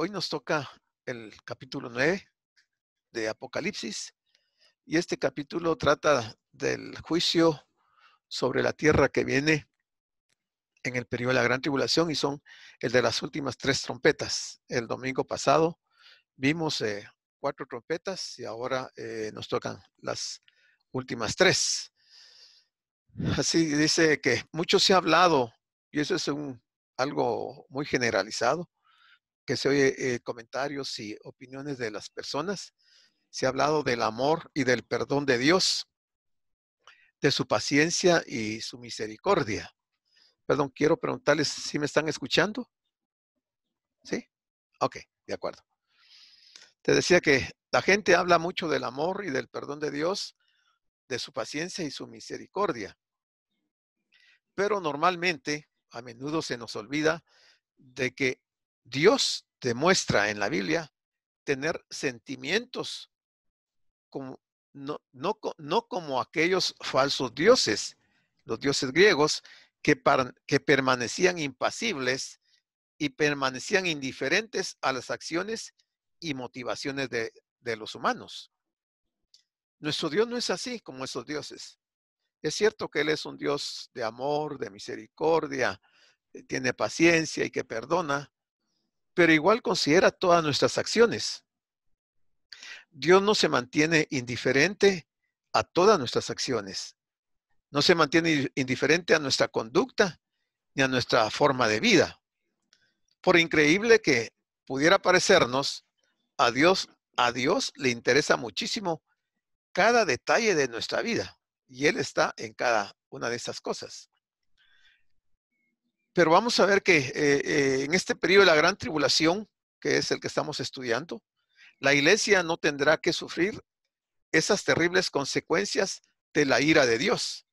Hoy nos toca el capítulo 9 de Apocalipsis y este capítulo trata del juicio sobre la tierra que viene en el periodo de la gran tribulación y son el de las últimas tres trompetas. El domingo pasado vimos cuatro trompetas y ahora nos tocan las últimas tres. Así dice que mucho se ha hablado y eso es algo muy generalizado, que se oye comentarios y opiniones de las personas. Se ha hablado del amor y del perdón de Dios, de su paciencia y su misericordia. Perdón, quiero preguntarles si me están escuchando. ¿Sí? Ok, de acuerdo. Te decía que la gente habla mucho del amor y del perdón de Dios, de su paciencia y su misericordia. Pero normalmente, a menudo se nos olvida de que Dios demuestra en la Biblia tener sentimientos como, no como aquellos falsos dioses, los dioses griegos, que permanecían impasibles y permanecían indiferentes a las acciones y motivaciones de los humanos. Nuestro Dios no es así como esos dioses. Es cierto que Él es un Dios de amor, de misericordia, tiene paciencia y que perdona, pero igual considera todas nuestras acciones. Dios no se mantiene indiferente a todas nuestras acciones. No se mantiene indiferente a nuestra conducta ni a nuestra forma de vida. Por increíble que pudiera parecernos, a Dios le interesa muchísimo cada detalle de nuestra vida y Él está en cada una de esas cosas. Pero vamos a ver que en este periodo de la gran tribulación, que es el que estamos estudiando, la iglesia no tendrá que sufrir esas terribles consecuencias de la ira de Dios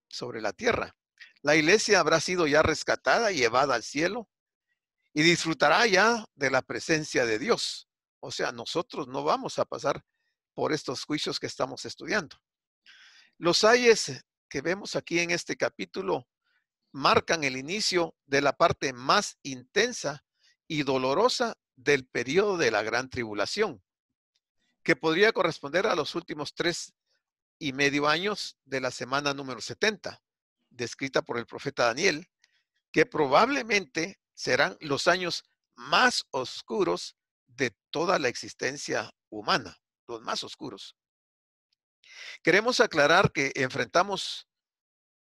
sobre la tierra. La iglesia habrá sido ya rescatada y llevada al cielo y disfrutará ya de la presencia de Dios. O sea, nosotros no vamos a pasar por estos juicios que estamos estudiando. Los ayes que vemos aquí en este capítulo marcan el inicio de la parte más intensa y dolorosa del periodo de la gran tribulación, que podría corresponder a los últimos 3,5 años de la semana número 70, descrita por el profeta Daniel, que probablemente serán los años más oscuros de toda la existencia humana, los más oscuros. Queremos aclarar que enfrentamos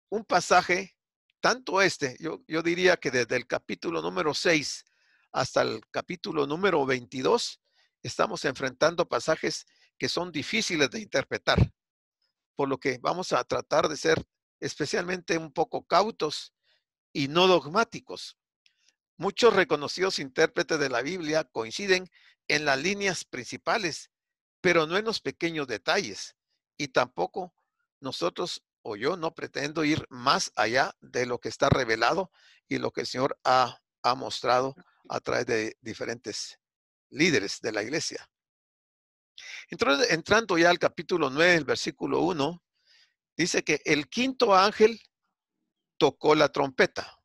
un pasaje, tanto yo diría que desde el capítulo número 6 hasta el capítulo número 22, estamos enfrentando pasajes que son difíciles de interpretar, por lo que vamos a tratar de ser especialmente un poco cautos y no dogmáticos. Muchos reconocidos intérpretes de la Biblia coinciden en las líneas principales, pero no en los pequeños detalles. Y tampoco nosotros o yo no pretendo ir más allá de lo que está revelado y lo que el Señor ha mostrado a través de diferentes líderes de la iglesia. Entonces, entrando ya al capítulo 9, el versículo 1, dice que el quinto ángel tocó la trompeta.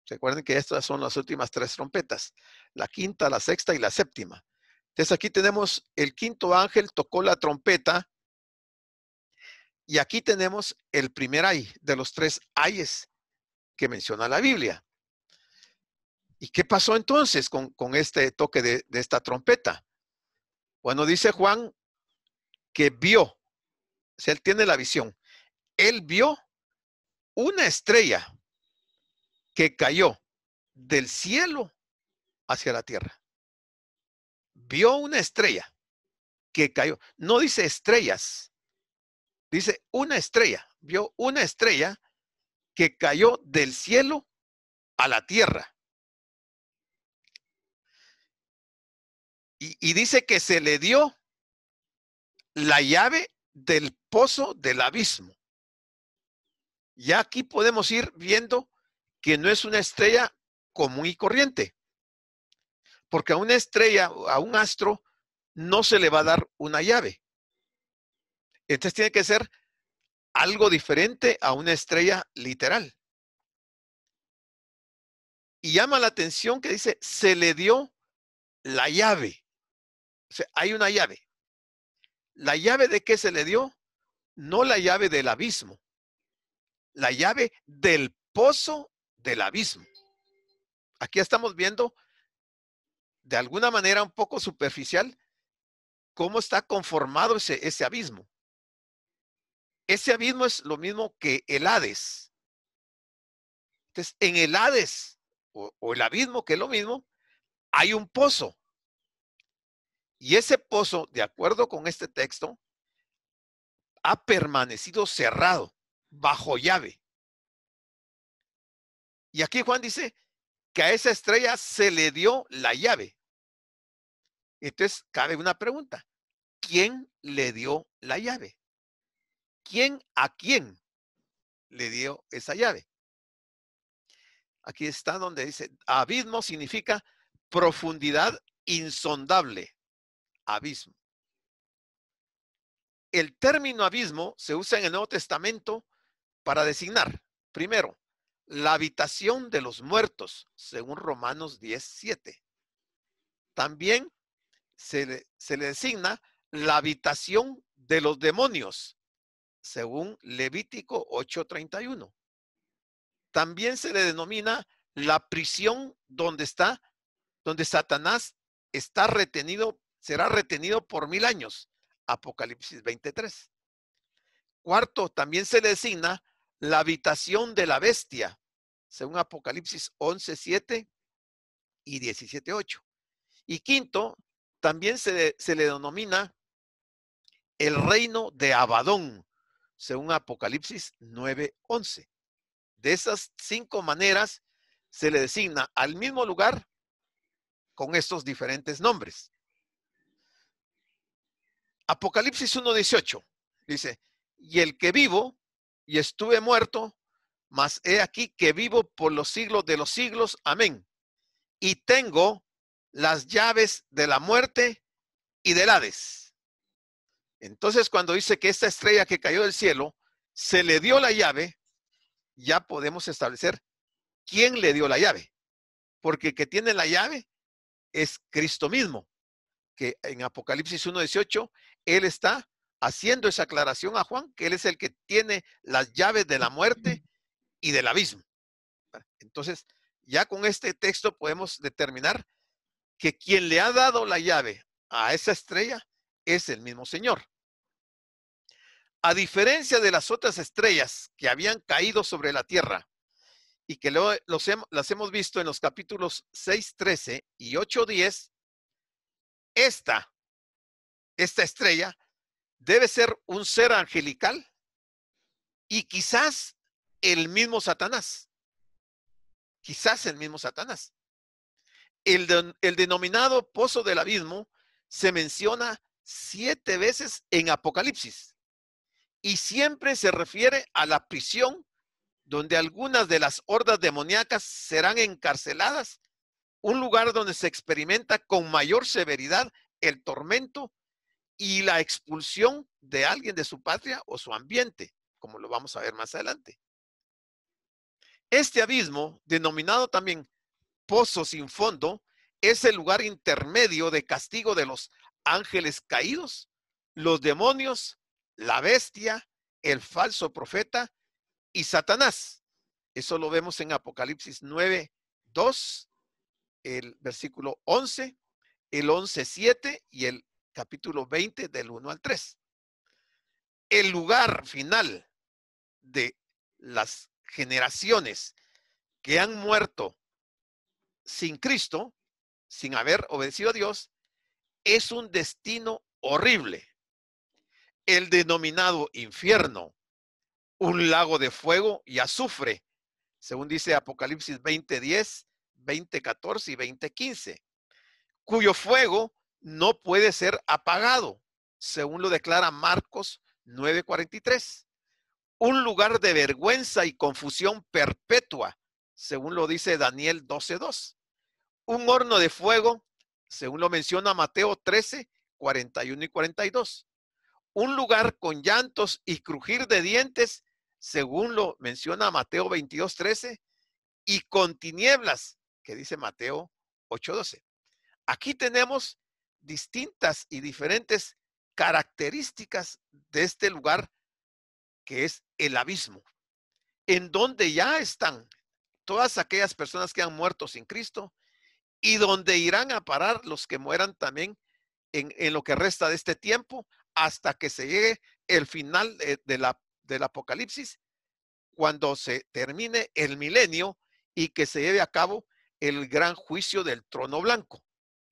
Recuerden que estas son las últimas tres trompetas, la quinta, la sexta y la séptima. Entonces aquí tenemos el quinto ángel tocó la trompeta y aquí tenemos el primer ay de los tres ayes que menciona la Biblia. ¿Y qué pasó entonces con este toque de esta trompeta? Bueno, dice Juan que vio, o sea, él tiene la visión. Él vio una estrella que cayó del cielo hacia la tierra. Vio una estrella que cayó. No dice estrellas, dice una estrella. Vio una estrella que cayó del cielo a la tierra. Y dice que se le dio la llave del pozo del abismo. Ya aquí podemos ir viendo que no es una estrella común y corriente, porque a una estrella, a un astro, no se le va a dar una llave. Entonces tiene que ser algo diferente a una estrella literal. Y llama la atención que dice, se le dio la llave. O sea, hay una llave. ¿La llave de qué se le dio? No la llave del abismo, la llave del pozo del abismo. Aquí estamos viendo de alguna manera un poco superficial cómo está conformado ese abismo. Ese abismo es lo mismo que el Hades. Entonces, en el Hades o el abismo, que es lo mismo, hay un pozo. Y ese pozo, de acuerdo con este texto, ha permanecido cerrado, bajo llave. Y aquí Juan dice que a esa estrella se le dio la llave. Entonces, cabe una pregunta. ¿Quién le dio la llave? ¿Quién a quién le dio esa llave? Aquí está donde dice, abismo significa profundidad insondable. Abismo. El término abismo se usa en el Nuevo Testamento para designar, primero, la habitación de los muertos, según Romanos 10:7. También se le designa la habitación de los demonios, según Levítico 8:31. También se le denomina la prisión donde Satanás está retenido, será retenido por 1000 años, Apocalipsis 23. Cuarto, también se le designa la habitación de la bestia, según Apocalipsis 11:7 y 17:8. Y quinto, también se le denomina el reino de Abadón, según Apocalipsis 9:11. De esas 5 maneras se le designa al mismo lugar con estos diferentes nombres. Apocalipsis 1:18 dice, y el que vivo y estuve muerto, mas he aquí que vivo por los siglos de los siglos. Amén. Y tengo las llaves de la muerte y del Hades. Entonces, cuando dice que esta estrella que cayó del cielo se le dio la llave, ya podemos establecer quién le dio la llave. Porque el que tiene la llave es Cristo mismo, que en Apocalipsis 1:18, él está haciendo esa aclaración a Juan, que él es el que tiene las llaves de la muerte y del abismo. Entonces, ya con este texto podemos determinar que quien le ha dado la llave a esa estrella es el mismo Señor. A diferencia de las otras estrellas que habían caído sobre la tierra y que las hemos visto en los capítulos 6:13 y 8:10, esta estrella debe ser un ser angelical y quizás el mismo Satanás. Quizás el mismo Satanás. El denominado pozo del abismo se menciona 7 veces en Apocalipsis y siempre se refiere a la prisión donde algunas de las hordas demoníacas serán encarceladas, un lugar donde se experimenta con mayor severidad el tormento y la expulsión de alguien de su patria o su ambiente, como lo vamos a ver más adelante. Este abismo, denominado también pozo sin fondo, es el lugar intermedio de castigo de los ángeles caídos, los demonios, la bestia, el falso profeta y Satanás. Eso lo vemos en Apocalipsis 9:2, el versículo 11, el 11:7 y el capítulo 20 del 1 al 3. El lugar final de las generaciones que han muerto sin Cristo, sin haber obedecido a Dios, es un destino horrible. El denominado infierno, un lago de fuego y azufre, según dice Apocalipsis 20:10, 20:14 y 20:15, cuyo fuego no puede ser apagado, según lo declara Marcos 9:43. Un lugar de vergüenza y confusión perpetua, según lo dice Daniel 12:2. Un horno de fuego, según lo menciona Mateo 13:41 y 42. Un lugar con llantos y crujir de dientes, según lo menciona Mateo 22:13, y con tinieblas, que dice Mateo 8:12. Aquí tenemos distintas y diferentes características de este lugar que es el abismo, en donde ya están todas aquellas personas que han muerto sin Cristo y donde irán a parar los que mueran también en lo que resta de este tiempo hasta que se llegue el final del Apocalipsis, cuando se termine el milenio y que se lleve a cabo el gran juicio del trono blanco.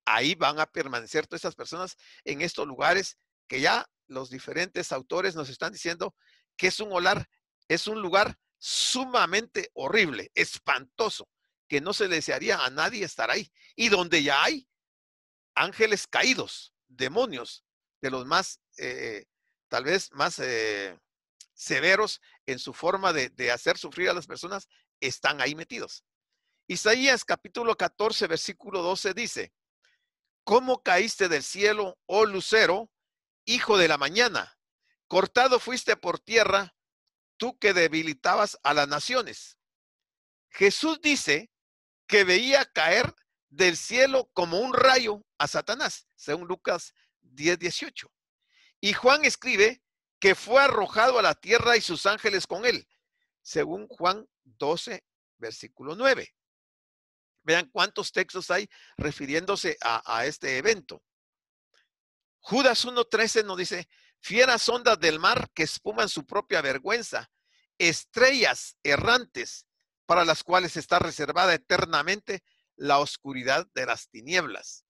Ahí van a permanecer todas esas personas en estos lugares que ya los diferentes autores nos están diciendo que es un lugar sumamente horrible, espantoso, que no se desearía a nadie estar ahí, y donde ya hay ángeles caídos, demonios, de los más, tal vez más severos en su forma de hacer sufrir a las personas, están ahí metidos. Isaías capítulo 14, versículo 12 dice: ¿Cómo caíste del cielo, oh lucero, hijo de la mañana? Cortado fuiste por tierra, tú que debilitabas a las naciones. Jesús dice que veía caer del cielo como un rayo a Satanás, según Lucas 10:18. Y Juan escribe que fue arrojado a la tierra y sus ángeles con él, según Juan 12, versículo 9. Vean cuántos textos hay refiriéndose a este evento. Judas 1:13 nos dice: fieras ondas del mar que espuman su propia vergüenza, estrellas errantes para las cuales está reservada eternamente la oscuridad de las tinieblas.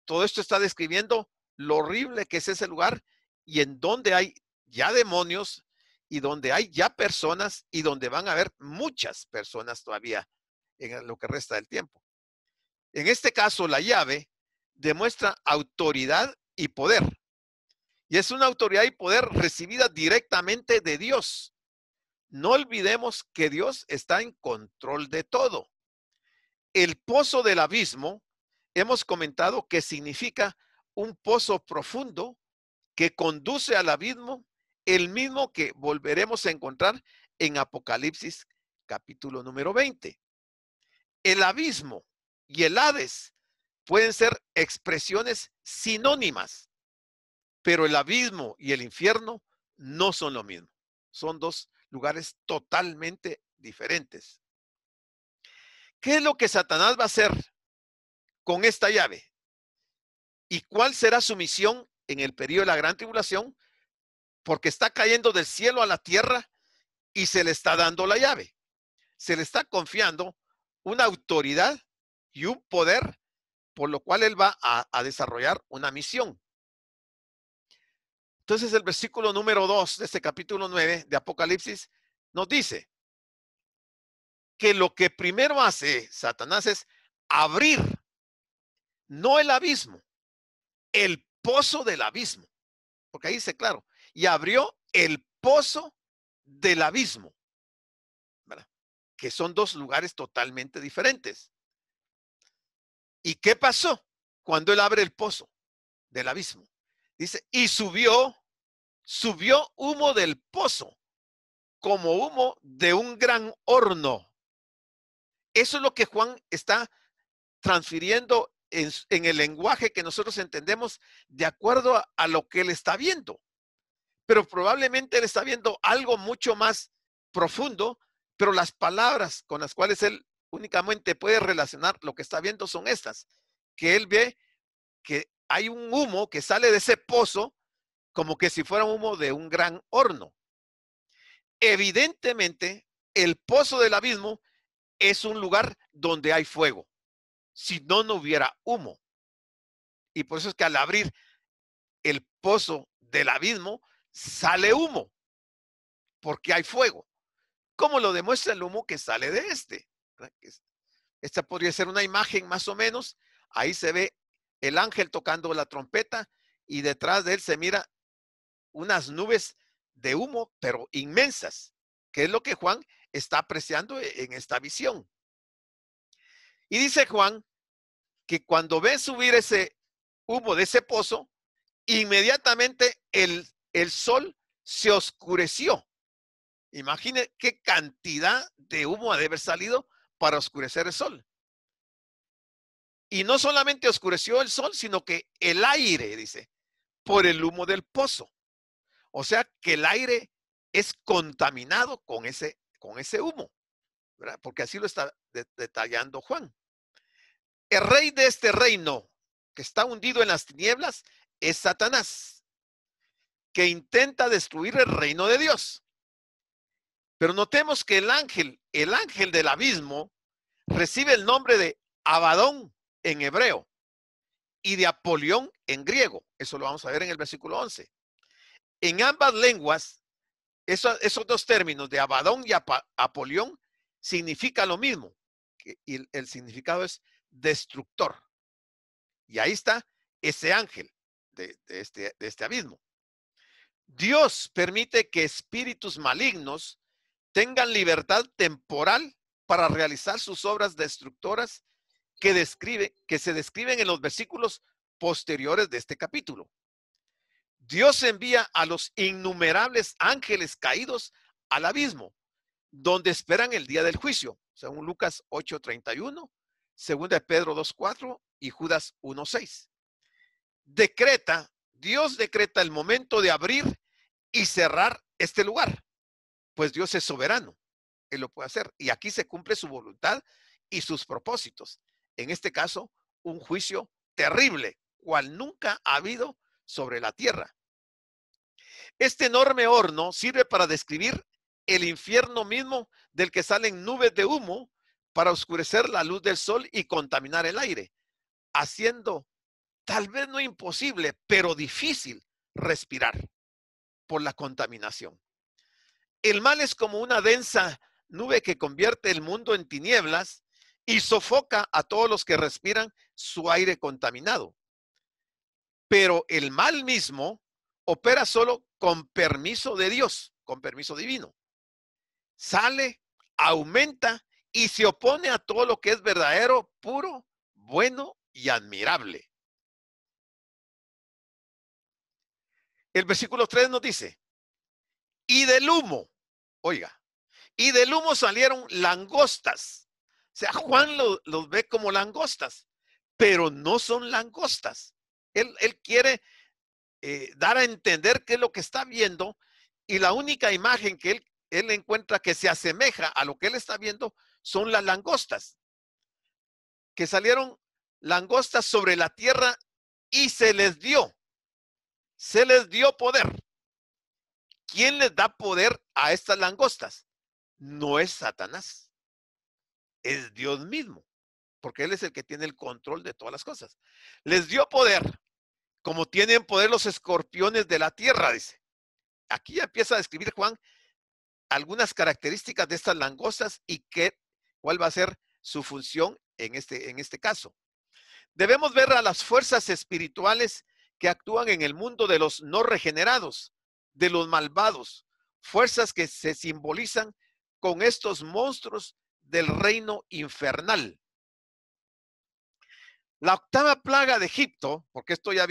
Todo esto está describiendo lo horrible que es ese lugar y en donde hay ya demonios y donde hay ya personas y donde van a haber muchas personas todavía en lo que resta del tiempo. En este caso, la llave demuestra autoridad y poder. Y es una autoridad y poder recibida directamente de Dios. No olvidemos que Dios está en control de todo. El pozo del abismo, hemos comentado que significa un pozo profundo que conduce al abismo, el mismo que volveremos a encontrar en Apocalipsis capítulo número 20. El abismo y el Hades pueden ser expresiones sinónimas, pero el abismo y el infierno no son lo mismo. Son dos lugares totalmente diferentes. ¿Qué es lo que Satanás va a hacer con esta llave? ¿Y cuál será su misión en el periodo de la gran tribulación? Porque está cayendo del cielo a la tierra y se le está dando la llave. Se le está confiando una autoridad y un poder, por lo cual él va a desarrollar una misión. Entonces el versículo número 2 de este capítulo 9 de Apocalipsis nos dice que lo que primero hace Satanás es abrir, no el abismo, el pozo del abismo. Porque ahí dice claro, y abrió el pozo del abismo, ¿verdad? Que son dos lugares totalmente diferentes. ¿Y qué pasó cuando él abre el pozo del abismo? Dice, y subió humo del pozo, como humo de un gran horno. Eso es lo que Juan está transfiriendo en el lenguaje que nosotros entendemos de acuerdo a lo que él está viendo. Pero probablemente él está viendo algo mucho más profundo, pero las palabras con las cuales él únicamente puede relacionar lo que está viendo son estas, que él ve que hay un humo que sale de ese pozo como que si fuera un humo de un gran horno. Evidentemente, el pozo del abismo es un lugar donde hay fuego. Si no, no hubiera humo. Y por eso es que al abrir el pozo del abismo, sale humo, porque hay fuego. ¿Cómo lo demuestra el humo que sale de este? Esta podría ser una imagen más o menos. Ahí se ve el ángel tocando la trompeta y detrás de él se mira unas nubes de humo, pero inmensas, que es lo que Juan está apreciando en esta visión. Y dice Juan que cuando ve subir ese humo de ese pozo, inmediatamente el sol se oscureció. Imagine qué cantidad de humo ha de haber salido para oscurecer el sol. Y no solamente oscureció el sol, sino que el aire, dice, por el humo del pozo. O sea que el aire es contaminado con ese humo, ¿verdad? Porque así lo está detallando Juan. El rey de este reino que está hundido en las tinieblas es Satanás, que intenta destruir el reino de Dios. Pero notemos que el ángel del abismo, recibe el nombre de Abadón en hebreo y de Apolión en griego. Eso lo vamos a ver en el versículo 11. En ambas lenguas, esos dos términos de Abadón y Apolión significa lo mismo. Y el significado es destructor. Y ahí está ese ángel de este abismo. Dios permite que espíritus malignos tengan libertad temporal para realizar sus obras destructoras que se describen en los versículos posteriores de este capítulo. Dios envía a los innumerables ángeles caídos al abismo, donde esperan el día del juicio, según Lucas 8:31, 2 de Pedro 2:4 y Judas 1:6. Dios decreta el momento de abrir y cerrar este lugar, pues Dios es soberano, Él lo puede hacer, y aquí se cumple su voluntad y sus propósitos. En este caso, un juicio terrible, cual nunca ha habido sobre la tierra. Este enorme horno sirve para describir el infierno mismo, del que salen nubes de humo para oscurecer la luz del sol y contaminar el aire, haciendo tal vez no imposible, pero difícil respirar por la contaminación. El mal es como una densa nube que convierte el mundo en tinieblas y sofoca a todos los que respiran su aire contaminado. Pero el mal mismo opera solo con permiso de Dios, con permiso divino. Sale, aumenta y se opone a todo lo que es verdadero, puro, bueno y admirable. El versículo 3 nos dice, y del humo, oiga, y del humo salieron langostas. O sea, Juan los ve como langostas, pero no son langostas. Él quiere dar a entender qué es lo que está viendo, y la única imagen que él encuentra que se asemeja a lo que él está viendo son las langostas, que salieron langostas sobre la tierra y se les dio poder. ¿Quién les da poder a estas langostas? No es Satanás, es Dios mismo, porque Él es el que tiene el control de todas las cosas. Les dio poder, como tienen poder los escorpiones de la tierra, dice. Aquí ya empieza a describir Juan algunas características de estas langostas y cuál va a ser su función en este caso. Debemos ver a las fuerzas espirituales que actúan en el mundo de los no regenerados, de los malvados, fuerzas que se simbolizan con estos monstruos del reino infernal. La octava plaga de Egipto, porque esto ya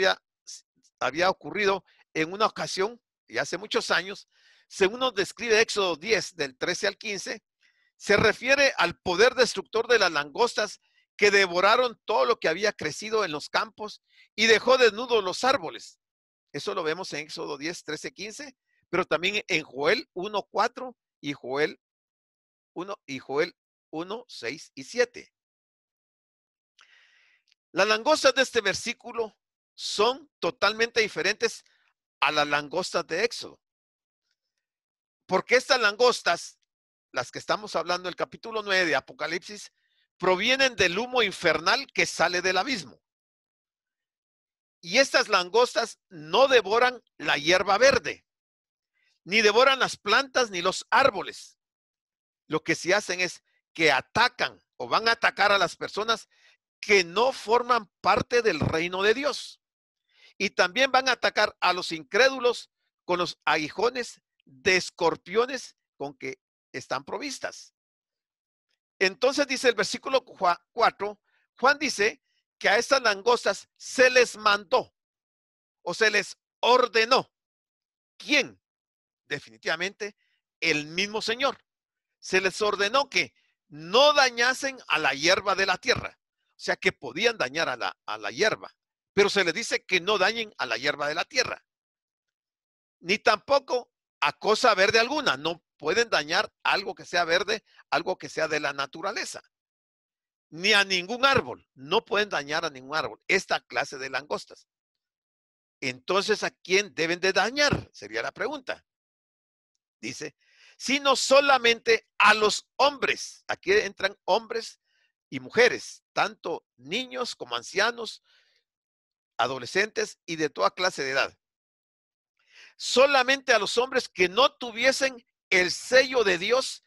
había ocurrido en una ocasión, y hace muchos años, según nos describe Éxodo 10, del 13 al 15, se refiere al poder destructor de las langostas que devoraron todo lo que había crecido en los campos y dejó desnudos los árboles. Eso lo vemos en Éxodo 10, 13, 15, pero también en Joel 1, 4 y Joel 1, 6 y 7. Las langostas de este versículo son totalmente diferentes a las langostas de Éxodo. Porque estas langostas, las que estamos hablando en el capítulo 9 de Apocalipsis, provienen del humo infernal que sale del abismo. Y estas langostas no devoran la hierba verde, ni devoran las plantas ni los árboles. Lo que sí hacen es que atacan o van a atacar a las personas que no forman parte del reino de Dios. Y también van a atacar a los incrédulos con los aguijones de escorpiones con que están provistas. Entonces dice el versículo 4, Juan dice que a estas langostas se les mandó o se les ordenó. ¿Quién? Definitivamente el mismo Señor. Se les ordenó que no dañasen a la hierba de la tierra. O sea que podían dañar a la hierba, pero se les dice que no dañen a la hierba de la tierra, ni tampoco a cosa verde alguna. No pueden dañar algo que sea verde, algo que sea de la naturaleza, ni a ningún árbol. No pueden dañar a ningún árbol, esta clase de langostas. Entonces, ¿a quién deben de dañar? Sería la pregunta. Dice, sino solamente a los hombres. Aquí entran hombres y mujeres, tanto niños como ancianos, adolescentes y de toda clase de edad. Solamente a los hombres que no tuviesen el sello de Dios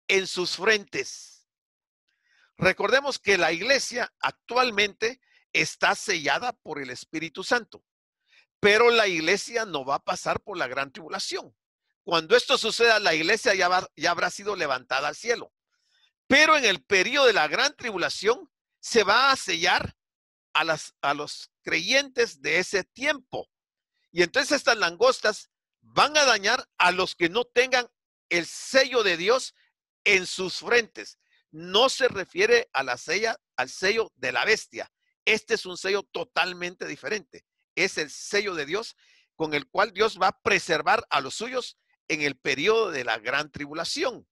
en sus frentes. Recordemos que la iglesia actualmente está sellada por el Espíritu Santo, pero la iglesia no va a pasar por la gran tribulación. Cuando esto suceda, la iglesia ya habrá sido levantada al cielo. Pero en el periodo de la gran tribulación se va a sellar a los creyentes de ese tiempo. Y entonces estas langostas van a dañar a los que no tengan el sello de Dios en sus frentes. No se refiere a al sello de la bestia. Este es un sello totalmente diferente. Es el sello de Dios con el cual Dios va a preservar a los suyos en el periodo de la gran tribulación.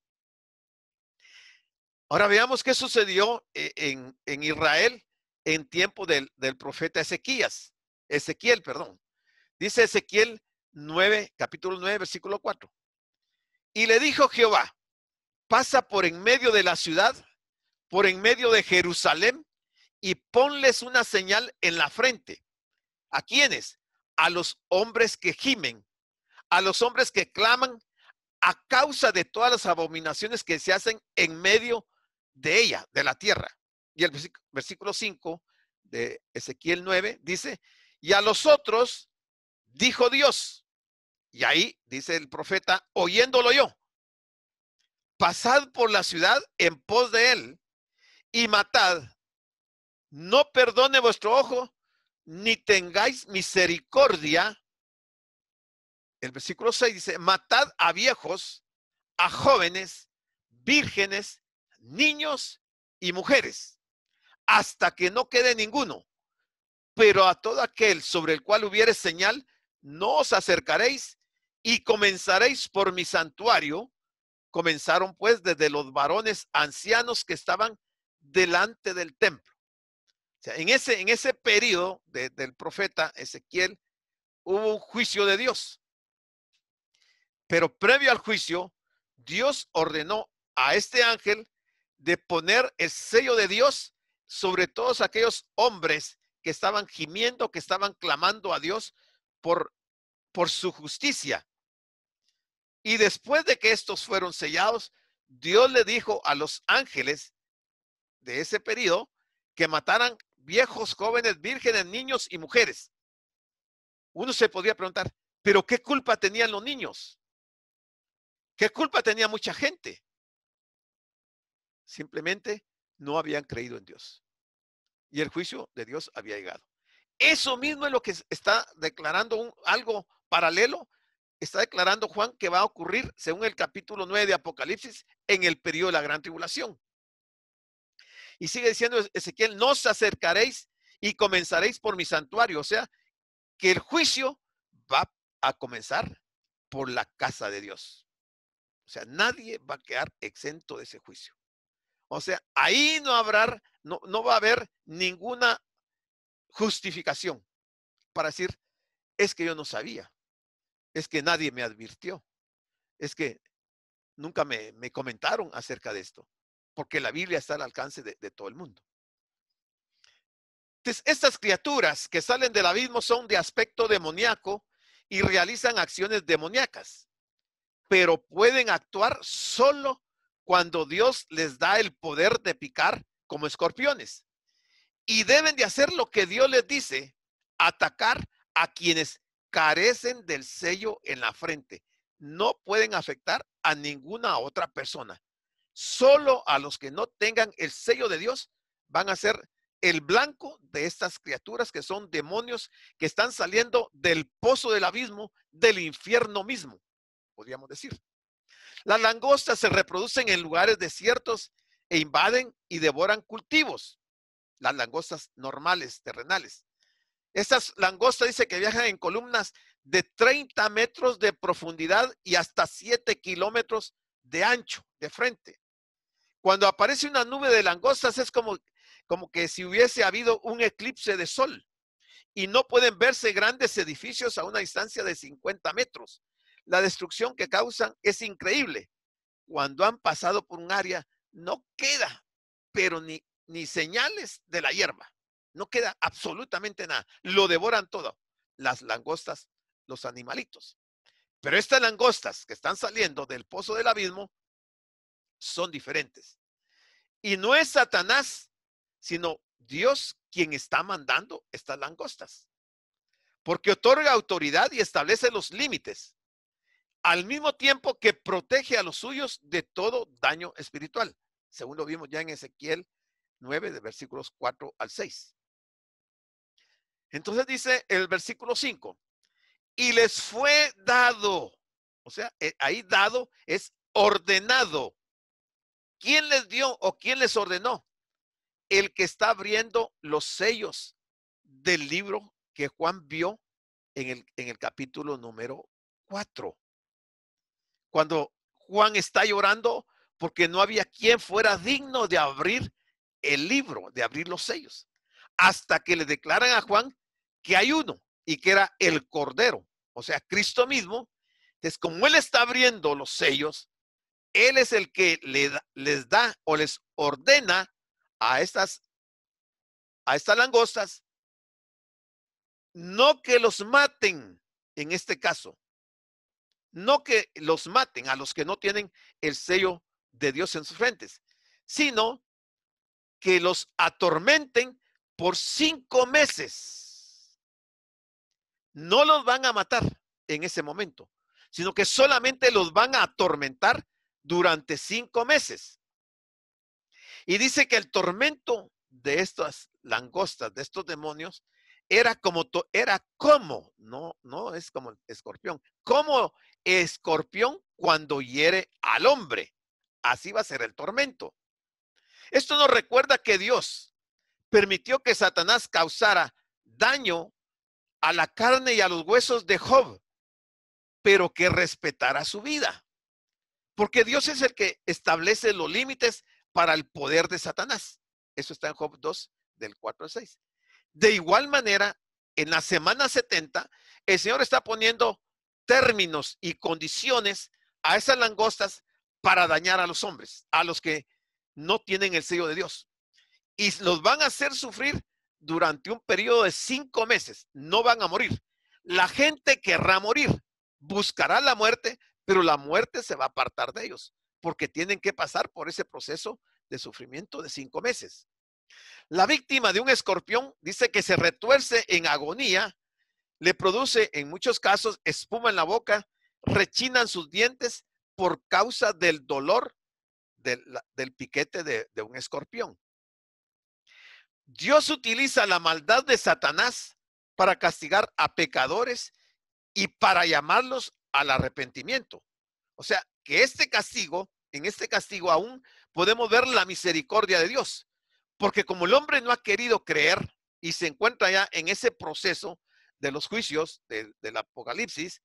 Ahora veamos qué sucedió en Israel en tiempo del profeta Ezequiel, perdón. Dice Ezequiel 9, capítulo 9, versículo 4. Y le dijo Jehová, pasa por en medio de la ciudad, por en medio de Jerusalén, y ponles una señal en la frente. ¿A quiénes? A los hombres que gimen, a los hombres que claman a causa de todas las abominaciones que se hacen en medio de ella, de la tierra. Y el versículo 5 de Ezequiel 9 dice, y a los otros dijo Dios, y ahí dice el profeta, oyéndolo yo, pasad por la ciudad en pos de él y matad, no perdone vuestro ojo, ni tengáis misericordia. El versículo 6 dice, matad a viejos, a jóvenes, vírgenes, niños y mujeres, hasta que no quede ninguno. Pero a todo aquel sobre el cual hubiere señal, no os acercaréis y comenzaréis por mi santuario. Comenzaron pues desde los varones ancianos que estaban delante del templo. O sea, en ese periodo del profeta Ezequiel hubo un juicio de Dios. Pero previo al juicio, Dios ordenó a este ángel de poner el sello de Dios sobre todos aquellos hombres que estaban gimiendo, que estaban clamando a Dios por su justicia. Y después de que estos fueron sellados, Dios le dijo a los ángeles de ese periodo que mataran viejos, jóvenes, vírgenes, niños y mujeres. Uno se podría preguntar, ¿pero qué culpa tenían los niños? ¿Qué culpa tenía mucha gente? Simplemente no habían creído en Dios. Y el juicio de Dios había llegado. Eso mismo es lo que está declarando algo paralelo. Está declarando Juan que va a ocurrir, según el capítulo 9 de Apocalipsis, en el periodo de la gran tribulación. Y sigue diciendo Ezequiel, no os acercaréis y comenzaréis por mi santuario. O sea, que el juicio va a comenzar por la casa de Dios. O sea, nadie va a quedar exento de ese juicio. O sea, ahí no va a haber ninguna justificación para decir, es que yo no sabía, es que nadie me advirtió, es que nunca me comentaron acerca de esto, porque la Biblia está al alcance de todo el mundo. Entonces, estas criaturas que salen del abismo son de aspecto demoníaco y realizan acciones demoníacas, pero pueden actuar solo cuando Dios les da el poder de picar como escorpiones. Y deben de hacer lo que Dios les dice, atacar a quienes carecen del sello en la frente. No pueden afectar a ninguna otra persona. Solo a los que no tengan el sello de Dios van a ser el blanco de estas criaturas que son demonios que están saliendo del pozo del abismo, del infierno mismo, podríamos decir. Las langostas se reproducen en lugares desiertos e invaden y devoran cultivos. las langostas normales, terrenales. Estas langostas dice que viajan en columnas de 30 metros de profundidad y hasta 7 kilómetros de ancho, de frente. Cuando aparece una nube de langostas es como que si hubiese habido un eclipse de sol y no pueden verse grandes edificios a una distancia de 50 metros. La destrucción que causan es increíble. Cuando han pasado por un área, no queda, pero ni señales de la hierba. No queda absolutamente nada. Lo devoran todo. Las langostas, los animalitos. Pero estas langostas que están saliendo del pozo del abismo son diferentes. Y no es Satanás, sino Dios quien está mandando estas langostas. Porque otorga autoridad y establece los límites, al mismo tiempo que protege a los suyos de todo daño espiritual, según lo vimos ya en Ezequiel 9, de versículos 4 al 6. Entonces dice el versículo 5, y les fue dado, o sea, ahí dado es ordenado. ¿Quién les dio o quién les ordenó? El que está abriendo los sellos del libro que Juan vio en el capítulo número 4. Cuando Juan está llorando porque no había quien fuera digno de abrir el libro, de abrir los sellos, hasta que le declaran a Juan que hay uno y que era el Cordero, o sea, Cristo mismo. Entonces, como él está abriendo los sellos, él es el que les da o les ordena a estas langostas no que los maten en este caso, no que los maten a los que no tienen el sello de Dios en sus frentes, sino que los atormenten por 5 meses. No los van a matar en ese momento, sino que solamente los van a atormentar durante 5 meses. Y dice que el tormento de estas langostas, de estos demonios, era como, no es como el escorpión, como escorpión cuando hiere al hombre. Así va a ser el tormento. Esto nos recuerda que Dios permitió que Satanás causara daño a la carne y a los huesos de Job, pero que respetara su vida. Porque Dios es el que establece los límites para el poder de Satanás. Eso está en Job 2, del 4 al 6. De igual manera, en la semana 70, el Señor está poniendo términos y condiciones a esas langostas para dañar a los hombres, a los que no tienen el sello de Dios. Y los van a hacer sufrir durante un periodo de 5 meses. No van a morir. La gente querrá morir, buscará la muerte, pero la muerte se va a apartar de ellos, porque tienen que pasar por ese proceso de sufrimiento de 5 meses. La víctima de un escorpión dice que se retuerce en agonía, le produce en muchos casos espuma en la boca, rechinan sus dientes por causa del dolor del piquete de un escorpión. Dios utiliza la maldad de Satanás para castigar a pecadores y para llamarlos al arrepentimiento. O sea, que en este castigo aún podemos ver la misericordia de Dios, porque como el hombre no ha querido creer y se encuentra ya en ese proceso de los juicios del Apocalipsis,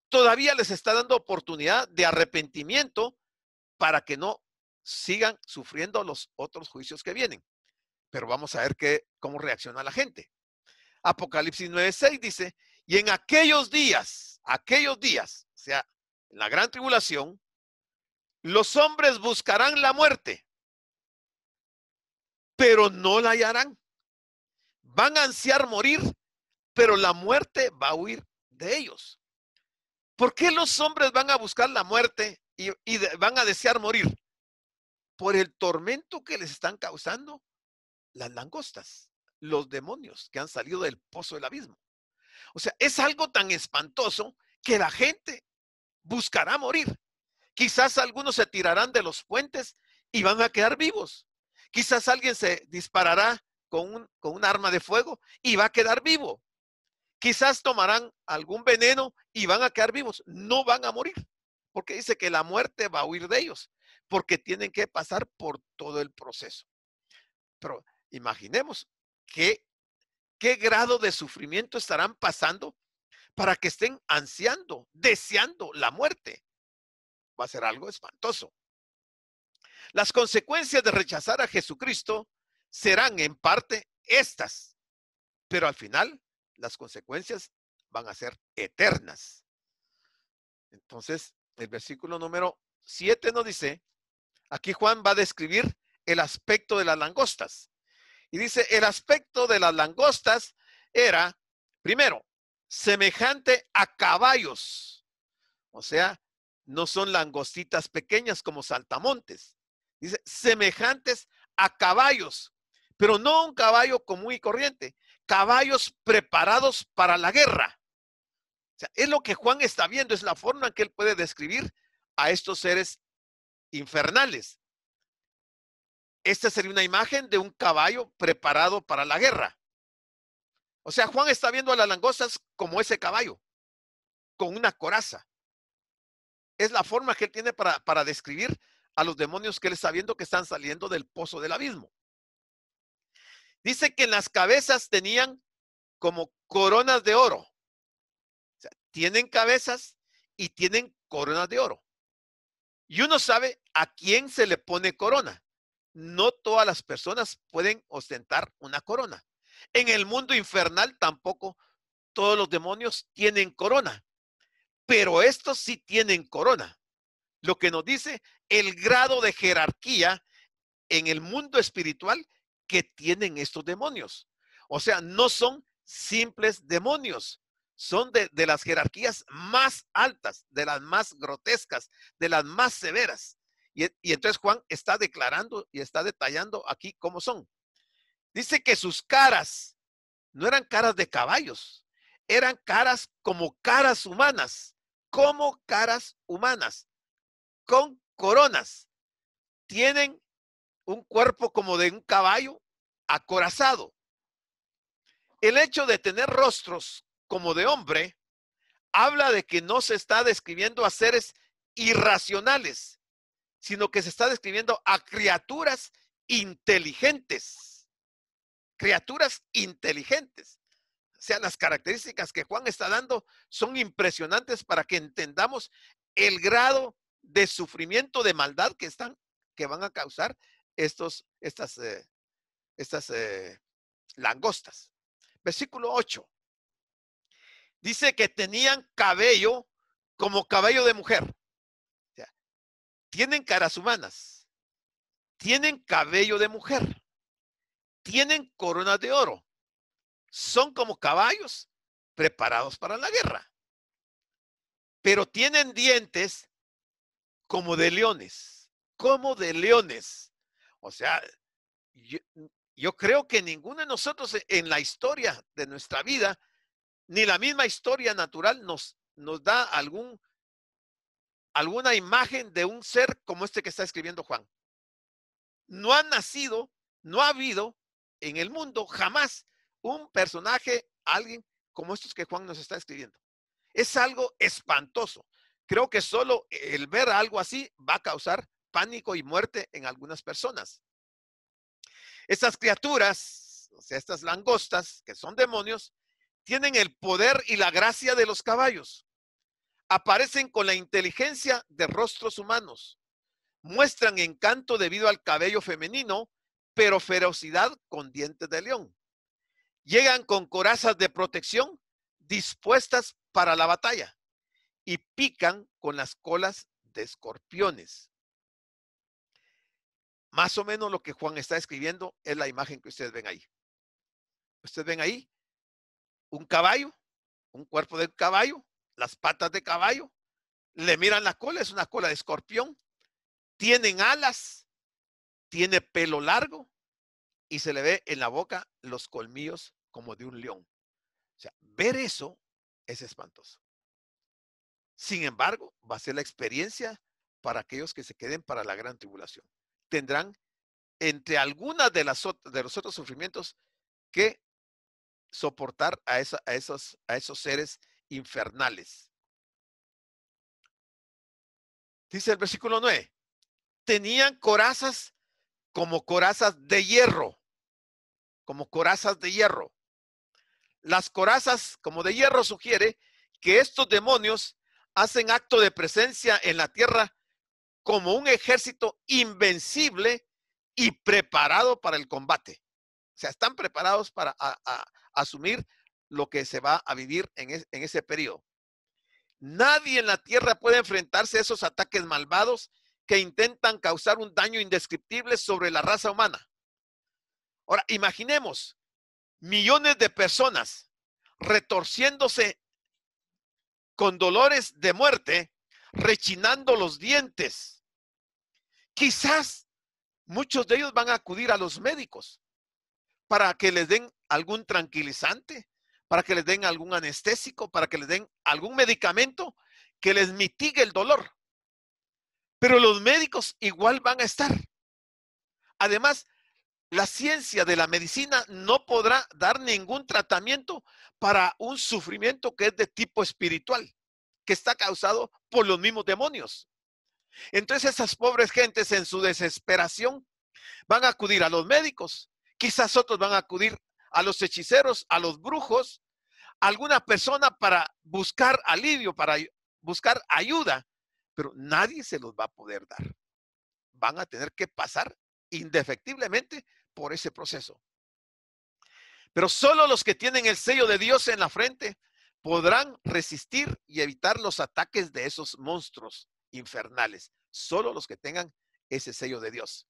todavía les está dando oportunidad de arrepentimiento para que no sigan sufriendo los otros juicios que vienen. Pero vamos a ver cómo reacciona la gente. Apocalipsis 9:6 dice, y en aquellos días, o sea, en la gran tribulación, los hombres buscarán la muerte, pero no la hallarán. Van a ansiar morir, pero la muerte va a huir de ellos. ¿Por qué los hombres van a buscar la muerte y van a desear morir? Por el tormento que les están causando las langostas, los demonios que han salido del pozo del abismo. O sea, es algo tan espantoso que la gente buscará morir. Quizás algunos se tirarán de los puentes y van a quedar vivos. Quizás alguien se disparará con un arma de fuego y va a quedar vivo. Quizás tomarán algún veneno y van a quedar vivos. No van a morir, porque dice que la muerte va a huir de ellos, porque tienen que pasar por todo el proceso. Pero Imaginemos qué grado de sufrimiento estarán pasando para que estén ansiando, deseando la muerte. Va a ser algo espantoso. Las consecuencias de rechazar a Jesucristo serán en parte estas, pero al final las consecuencias van a ser eternas. Entonces, el versículo número 7 nos dice, aquí Juan va a describir el aspecto de las langostas. Y dice, el aspecto de las langostas era, primero, semejante a caballos. O sea, no son langostitas pequeñas como saltamontes. Dice, semejantes a caballos, pero no un caballo común y corriente, caballos preparados para la guerra. O sea, es lo que Juan está viendo, es la forma en que él puede describir a estos seres infernales. Esta sería una imagen de un caballo preparado para la guerra. O sea, Juan está viendo a las langostas como ese caballo, con una coraza. Es la forma que él tiene para describir a los demonios que él está viendo que están saliendo del pozo del abismo. Dice que en las cabezas tenían como coronas de oro. O sea, tienen cabezas y tienen coronas de oro. Y uno sabe a quién se le pone corona. No todas las personas pueden ostentar una corona. En el mundo infernal tampoco todos los demonios tienen corona, pero estos sí tienen corona. Lo que nos dice el grado de jerarquía en el mundo espiritual que tienen estos demonios. O sea, no son simples demonios, son de las jerarquías más altas, de las más grotescas, de las más severas. Y entonces Juan está declarando y está detallando aquí cómo son. Dice que sus caras no eran caras de caballos, eran caras como caras humanas, con coronas. Tienen un cuerpo como de un caballo acorazado. El hecho de tener rostros como de hombre habla de que no se está describiendo a seres irracionales, sino que se está describiendo a criaturas inteligentes. Criaturas inteligentes. O sea, las características que Juan está dando son impresionantes para que entendamos el grado de sufrimiento, de maldad que van a causar estas langostas. Versículo 8. Dice que tenían cabello como cabello de mujer. O sea, tienen caras humanas, tienen cabello de mujer, tienen coronas de oro, son como caballos preparados para la guerra, pero tienen dientes como de leones, como de leones. O sea, yo creo que ninguno de nosotros en la historia de nuestra vida, ni la misma historia natural nos da alguna imagen de un ser como este que está escribiendo Juan. No ha nacido, no ha habido en el mundo jamás un personaje, alguien como estos que Juan nos está escribiendo. Es algo espantoso. Creo que solo el ver algo así va a causar pánico y muerte en algunas personas. Estas criaturas, o sea, estas langostas, que son demonios, tienen el poder y la gracia de los caballos. Aparecen con la inteligencia de rostros humanos. Muestran encanto debido al cabello femenino, pero ferocidad con dientes de león. Llegan con corazas de protección dispuestas para la batalla y pican con las colas de escorpiones. Más o menos lo que Juan está escribiendo es la imagen que ustedes ven ahí. Ustedes ven ahí un caballo, un cuerpo de caballo, las patas de caballo, le miran la cola, es una cola de escorpión, tienen alas, tiene pelo largo y se le ve en la boca los colmillos como de un león. O sea, ver eso es espantoso. Sin embargo, va a ser la experiencia para aquellos que se queden para la gran tribulación. Tendrán entre algunas de los otros sufrimientos que soportar a esos seres infernales. Dice el versículo 9, tenían corazas como corazas de hierro. como corazas de hierro. Las corazas como de hierro sugiere que estos demonios hacen acto de presencia en la tierra como un ejército invencible y preparado para el combate. O sea, están preparados para asumir lo que se va a vivir en ese periodo. Nadie en la tierra puede enfrentarse a esos ataques malvados que intentan causar un daño indescriptible sobre la raza humana. Ahora, imaginemos millones de personas retorciéndose con dolores de muerte, rechinando los dientes. Quizás muchos de ellos van a acudir a los médicos para que les den algún tranquilizante, para que les den algún anestésico, para que les den algún medicamento que les mitigue el dolor. Pero los médicos igual van a estar. Además, la ciencia de la medicina no podrá dar ningún tratamiento para un sufrimiento que es de tipo espiritual, que está causado por los mismos demonios. Entonces esas pobres gentes en su desesperación van a acudir a los médicos, quizás otros van a acudir a los hechiceros, a los brujos, a alguna persona para buscar alivio, para buscar ayuda, pero nadie se los va a poder dar. Van a tener que pasar indefectiblemente por ese proceso. Pero solo los que tienen el sello de Dios en la frente podrán resistir y evitar los ataques de esos monstruos infernales. Solo los que tengan ese sello de Dios.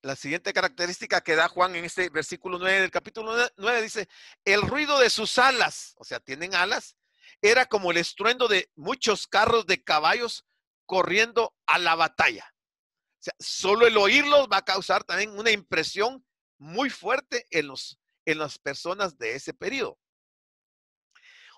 La siguiente característica que da Juan en este versículo 9 del capítulo 9 dice, el ruido de sus alas, o sea, tienen alas, era como el estruendo de muchos carros de caballos corriendo a la batalla. O sea, solo el oírlos va a causar también una impresión muy fuerte en las personas de ese periodo.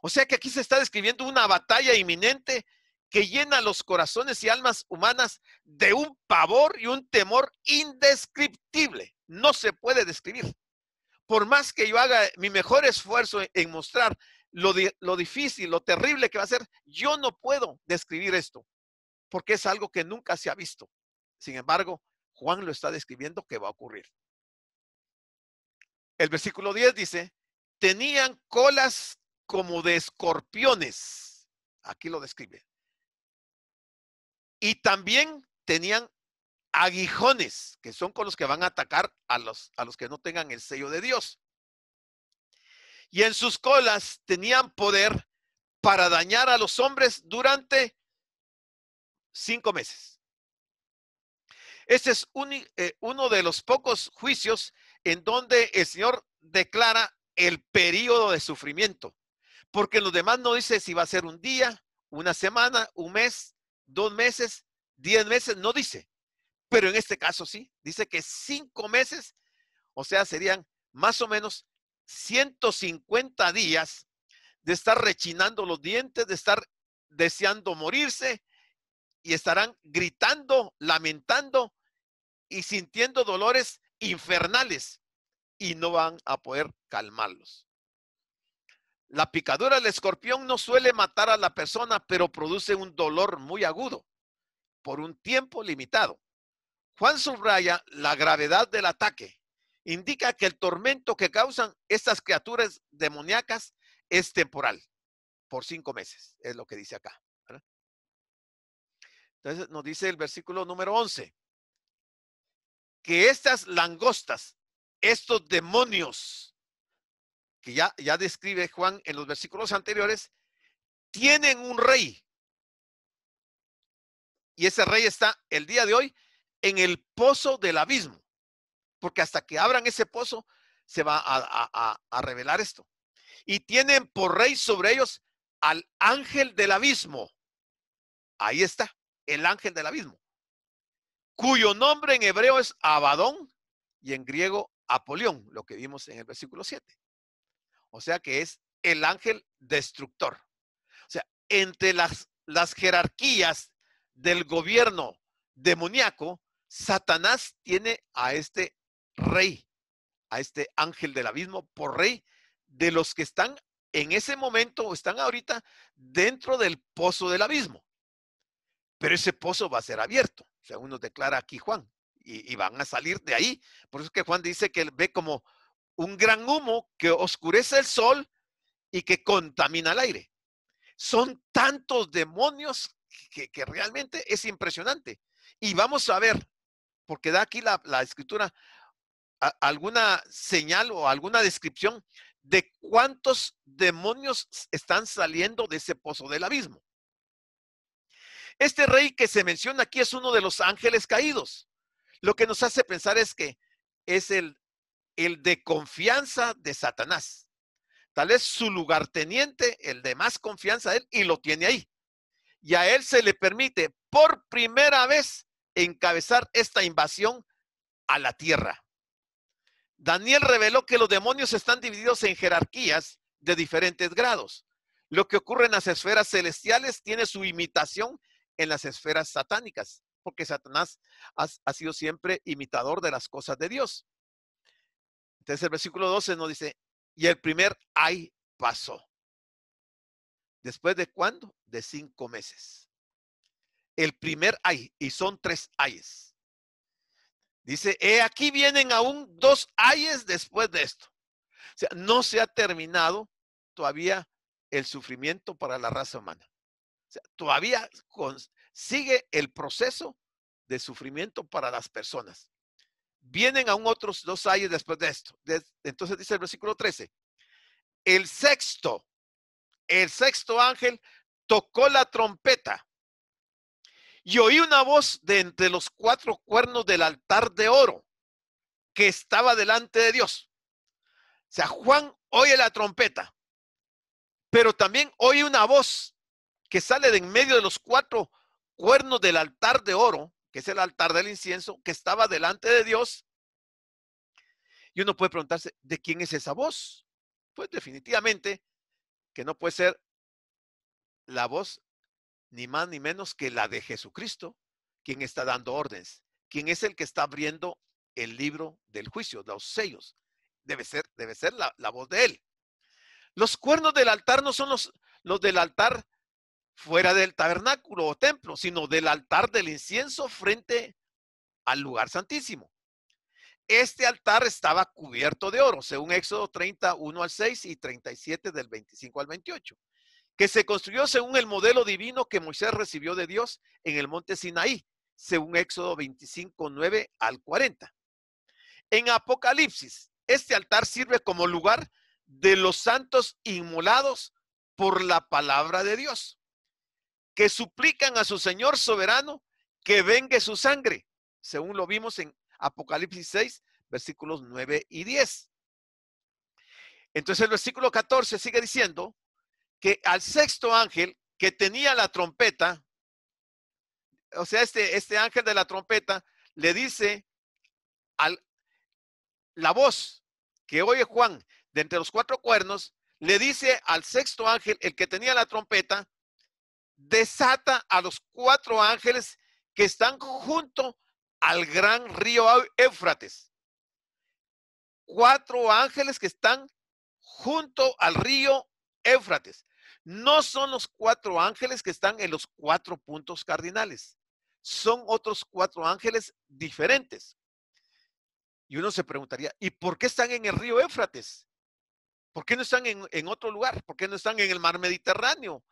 O sea que aquí se está describiendo una batalla inminente que llena los corazones y almas humanas de un pavor y un temor indescriptible. No se puede describir. Por más que yo haga mi mejor esfuerzo en mostrar lo difícil, lo terrible que va a ser, yo no puedo describir esto, porque es algo que nunca se ha visto. Sin embargo, Juan lo está describiendo que va a ocurrir. El versículo 10 dice, tenían colas como de escorpiones. Aquí lo describe. Y también tenían aguijones, que son con los que van a atacar a los que no tengan el sello de Dios. Y en sus colas tenían poder para dañar a los hombres durante 5 meses. Este es uno de los pocos juicios en donde el Señor declara el periodo de sufrimiento, porque en los demás no dice si va a ser un día, una semana, un mes, 2 meses, 10 meses, no dice. Pero en este caso sí, dice que 5 meses, o sea, serían más o menos 150 días de estar rechinando los dientes, de estar deseando morirse, y estarán gritando, lamentando y sintiendo dolores infernales y no van a poder calmarlos. La picadura del escorpión no suele matar a la persona, pero produce un dolor muy agudo por un tiempo limitado. Juan subraya la gravedad del ataque. Indica que el tormento que causan estas criaturas demoníacas es temporal, por 5 meses, es lo que dice acá, ¿verdad? Entonces nos dice el versículo número 11, que estas langostas, estos demonios, que ya describe Juan en los versículos anteriores, tienen un rey. Y ese rey está el día de hoy en el pozo del abismo, porque hasta que abran ese pozo se va a revelar esto. Y tienen por rey sobre ellos al ángel del abismo. Ahí está, el ángel del abismo, cuyo nombre en hebreo es Abadón y en griego Apolión, lo que vimos en el versículo 7. O sea que es el ángel destructor. O sea, entre las jerarquías del gobierno demoníaco, Satanás tiene a este rey, a este ángel del abismo, por rey de los que están en ese momento o están ahorita dentro del pozo del abismo. Pero ese pozo va a ser abierto, según nos declara aquí Juan. y van a salir de ahí. Por eso es que Juan dice que ve como un gran humo que oscurece el sol y que contamina el aire. Son tantos demonios que realmente es impresionante. Y vamos a ver, porque da aquí la escritura alguna señal o alguna descripción de cuántos demonios están saliendo de ese pozo del abismo. Este rey que se menciona aquí es uno de los ángeles caídos. Lo que nos hace pensar es que es el de confianza de Satanás. Tal vez su lugarteniente, el de más confianza de él, y lo tiene ahí. Y a él se le permite por primera vez encabezar esta invasión a la tierra. Daniel reveló que los demonios están divididos en jerarquías de diferentes grados. Lo que ocurre en las esferas celestiales tiene su imitación en las esferas satánicas, porque Satanás ha sido siempre imitador de las cosas de Dios. Entonces el versículo 12 nos dice, y el primer ay pasó. ¿Después de cuándo? De 5 meses. El primer ay, y son 3 ayes. Dice, aquí vienen aún 2 ayes después de esto. O sea, no se ha terminado todavía el sufrimiento para la raza humana. O sea, todavía sigue el proceso de sufrimiento para las personas. Vienen aún otros 2 ayes después de esto. Entonces dice el versículo 13, el sexto ángel tocó la trompeta y oí una voz de entre los 4 cuernos del altar de oro que estaba delante de Dios. O sea, Juan oye la trompeta, pero también oye una voz que sale de en medio de los 4 cuernos del altar de oro, que es el altar del incienso, que estaba delante de Dios. Y uno puede preguntarse, ¿de quién es esa voz? Pues definitivamente que no puede ser la voz ni más ni menos que la de Jesucristo, quien está dando órdenes, quien es el que está abriendo el libro del juicio, los sellos. Debe ser la voz de él. Los cuernos del altar no son los del altar fuera del tabernáculo o templo, sino del altar del incienso frente al lugar santísimo. Este altar estaba cubierto de oro, según Éxodo 31 al 6 y 37 del 25 al 28, que se construyó según el modelo divino que Moisés recibió de Dios en el monte Sinaí, según Éxodo 25, 9 al 40. En Apocalipsis, este altar sirve como lugar de los santos inmolados por la palabra de Dios, que suplican a su Señor soberano que vengue su sangre, según lo vimos en Apocalipsis 6, versículos 9 y 10. Entonces el versículo 14 sigue diciendo que al sexto ángel que tenía la trompeta, o sea, este ángel de la trompeta le dice la voz que oye Juan de entre los 4 cuernos, le dice al sexto ángel, el que tenía la trompeta, desata a los 4 ángeles que están junto al gran río Éufrates. 4 ángeles que están junto al río Éufrates. No son los 4 ángeles que están en los 4 puntos cardinales. Son otros 4 ángeles diferentes. Y uno se preguntaría, ¿y por qué están en el río Éufrates? ¿Por qué no están en otro lugar? ¿Por qué no están en el mar Mediterráneo?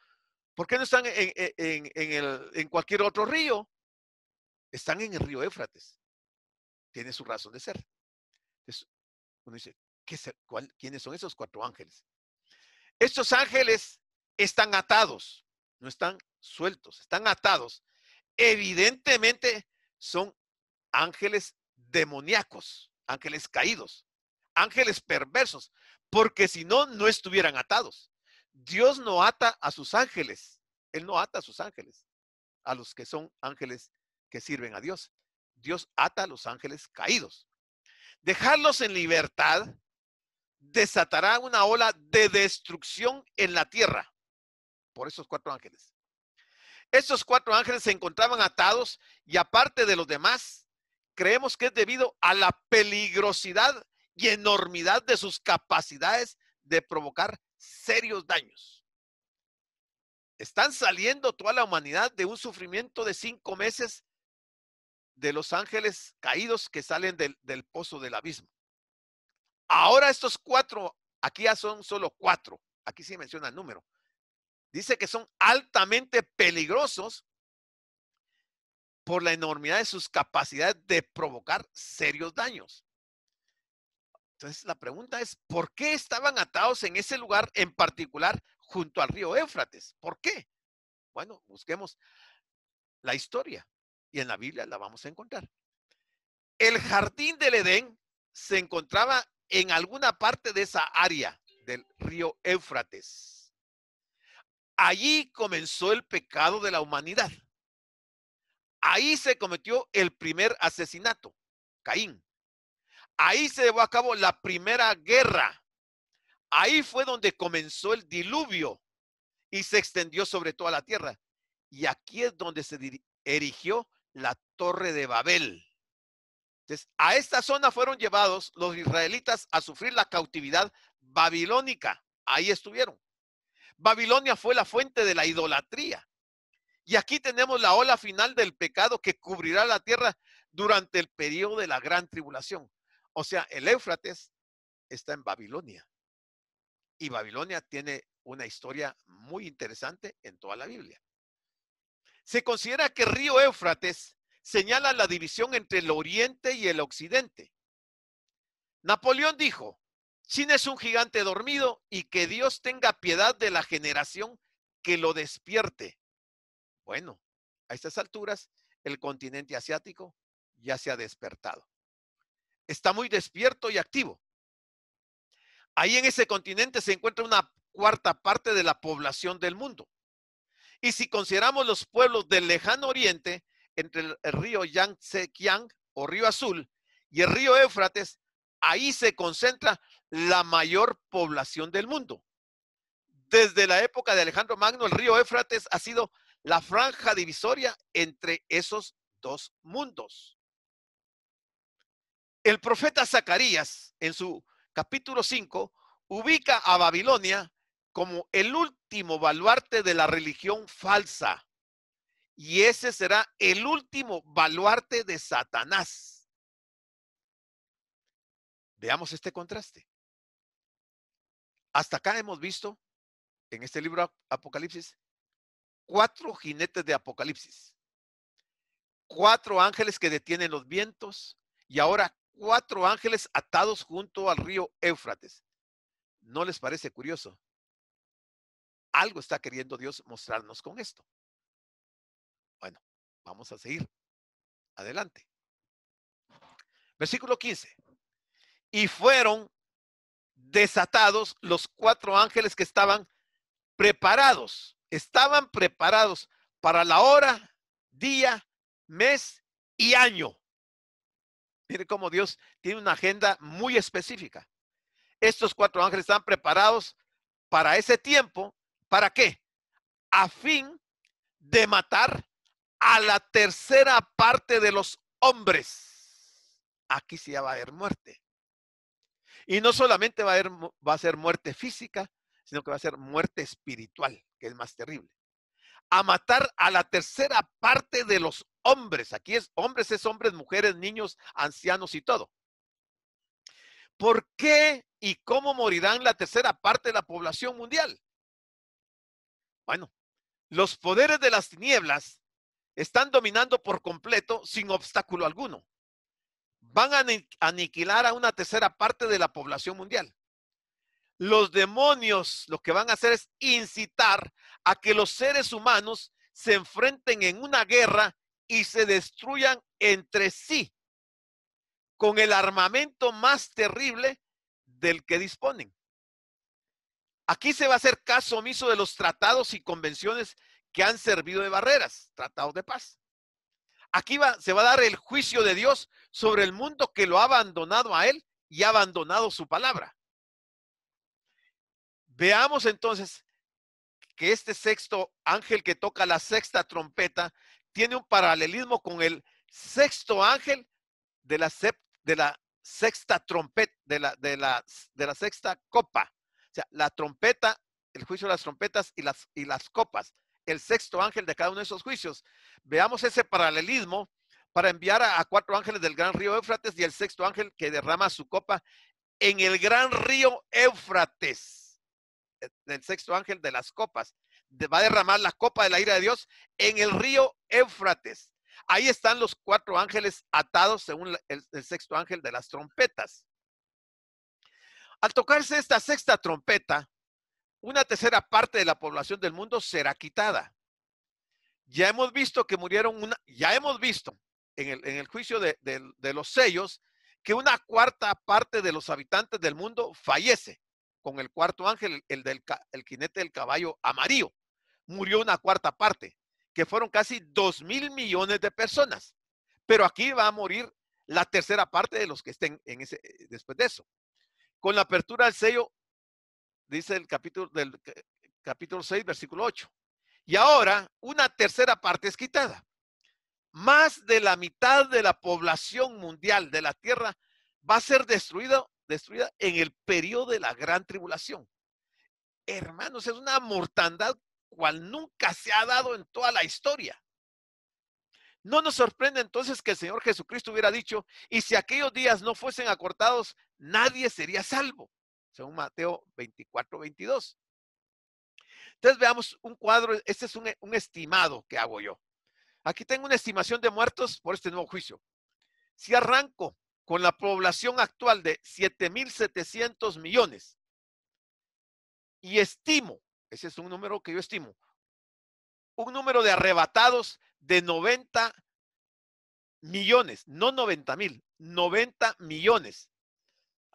¿Por qué no están en cualquier otro río? Están en el río Éufrates. Tiene su razón de ser. Entonces, uno dice, ¿quiénes son esos 4 ángeles? Estos ángeles están atados, no están sueltos, están atados. Evidentemente son ángeles demoníacos, ángeles caídos, ángeles perversos, porque si no, no estuvieran atados. Dios no ata a sus ángeles, Él no ata a sus ángeles, a los que son ángeles que sirven a Dios. Dios ata a los ángeles caídos. Dejarlos en libertad desatará una ola de destrucción en la tierra por esos 4 ángeles. Estos 4 ángeles se encontraban atados y aparte de los demás, creemos que es debido a la peligrosidad y enormidad de sus capacidades de provocar serios daños. Están saliendo toda la humanidad de un sufrimiento de 5 meses de los ángeles caídos que salen del pozo del abismo. Ahora estos 4, aquí ya son solo 4, aquí sí menciona el número. Dice que son altamente peligrosos por la enormidad de sus capacidades de provocar serios daños. Entonces la pregunta es, ¿por qué estaban atados en ese lugar en particular junto al río Éufrates? ¿Por qué? Bueno, busquemos la historia y en la Biblia la vamos a encontrar. El jardín del Edén se encontraba en alguna parte de esa área del río Éufrates. Allí comenzó el pecado de la humanidad. Ahí se cometió el primer asesinato, Caín. Ahí se llevó a cabo la primera guerra. Ahí fue donde comenzó el diluvio y se extendió sobre toda la tierra. Y aquí es donde se erigió la Torre de Babel. Entonces, a esta zona fueron llevados los israelitas a sufrir la cautividad babilónica. Ahí estuvieron. Babilonia fue la fuente de la idolatría. Y aquí tenemos la ola final del pecado que cubrirá la tierra durante el periodo de la gran tribulación. O sea, el Éufrates está en Babilonia. Y Babilonia tiene una historia muy interesante en toda la Biblia. Se considera que el río Éufrates señala la división entre el oriente y el occidente. Napoleón dijo, China es un gigante dormido y que Dios tenga piedad de la generación que lo despierte. Bueno, a estas alturas, el continente asiático ya se ha despertado. Está muy despierto y activo. Ahí en ese continente se encuentra una cuarta parte de la población del mundo. Y si consideramos los pueblos del lejano oriente, entre el río Yangtze-Kiang o río Azul y el río Éufrates, ahí se concentra la mayor población del mundo. Desde la época de Alejandro Magno, el río Éufrates ha sido la franja divisoria entre esos dos mundos. El profeta Zacarías, en su capítulo 5, ubica a Babilonia como el último baluarte de la religión falsa. Y ese será el último baluarte de Satanás. Veamos este contraste. Hasta acá hemos visto, en este libro Apocalipsis, 4 jinetes de Apocalipsis. 4 ángeles que detienen los vientos y ahora 4 ángeles atados junto al río Éufrates. ¿No les parece curioso? Algo está queriendo Dios mostrarnos con esto. Bueno, vamos a seguir adelante. Versículo 15. Y fueron desatados los 4 ángeles que estaban preparados para la hora, día, mes y año. Mire cómo Dios tiene una agenda muy específica. Estos 4 ángeles están preparados para ese tiempo. ¿Para qué? A fin de matar a la tercera parte de los hombres. Aquí sí va a haber muerte. Y no solamente va a ser muerte física, sino que va a ser muerte espiritual, que es más terrible. A matar a la tercera parte de los hombres. Aquí es hombres, mujeres, niños, ancianos y todo. ¿Por qué y cómo morirán la tercera parte de la población mundial? Bueno, los poderes de las tinieblas están dominando por completo sin obstáculo alguno. Van a aniquilar a una tercera parte de la población mundial. Los demonios lo que van a hacer es incitar a que los seres humanos se enfrenten en una guerra y se destruyan entre sí con el armamento más terrible del que disponen. Aquí se va a hacer caso omiso de los tratados y convenciones que han servido de barreras, tratados de paz. Aquí se va a dar el juicio de Dios sobre el mundo que lo ha abandonado a él y ha abandonado su palabra. Veamos entonces que este sexto ángel que toca la sexta trompeta tiene un paralelismo con el sexto ángel de la sexta trompeta, de la sexta copa. O sea, la trompeta, el juicio de las trompetas y las copas. El sexto ángel de cada uno de esos juicios. Veamos ese paralelismo para enviar a 4 ángeles del gran río Éufrates y el 6º ángel que derrama su copa en el gran río Éufrates. El 6º ángel de las copas va a derramar la copa de la ira de Dios en el río Éufrates. Ahí están los 4 ángeles atados según el 6º ángel de las trompetas. Al tocarse esta 6ª trompeta, una tercera parte de la población del mundo será quitada. Ya hemos visto que murieron ya hemos visto en el juicio de los sellos que una 4ª parte de los habitantes del mundo fallece con el 4º ángel, el jinete del caballo amarillo. Murió una 4ª parte, que fueron casi 2.000 millones de personas. Pero aquí va a morir la tercera parte de los que estén después de eso. Con la apertura del sello, dice el capítulo 6, versículo 8. Y ahora una tercera parte es quitada. Más de la mitad de la población mundial de la tierra va a ser destruida en el periodo de la gran tribulación. Hermanos, es una mortandad cual nunca se ha dado en toda la historia. No nos sorprende entonces que el Señor Jesucristo hubiera dicho, y si aquellos días no fuesen acortados, nadie sería salvo, según Mateo 24, 22. Entonces veamos un cuadro, este es un estimado que hago yo. Aquí tengo una estimación de muertos por este nuevo juicio. Si arranco con la población actual de 7.700 millones y estimo, ese es un número que yo estimo, un número de arrebatados de 90 millones, no 90,000, 90 millones.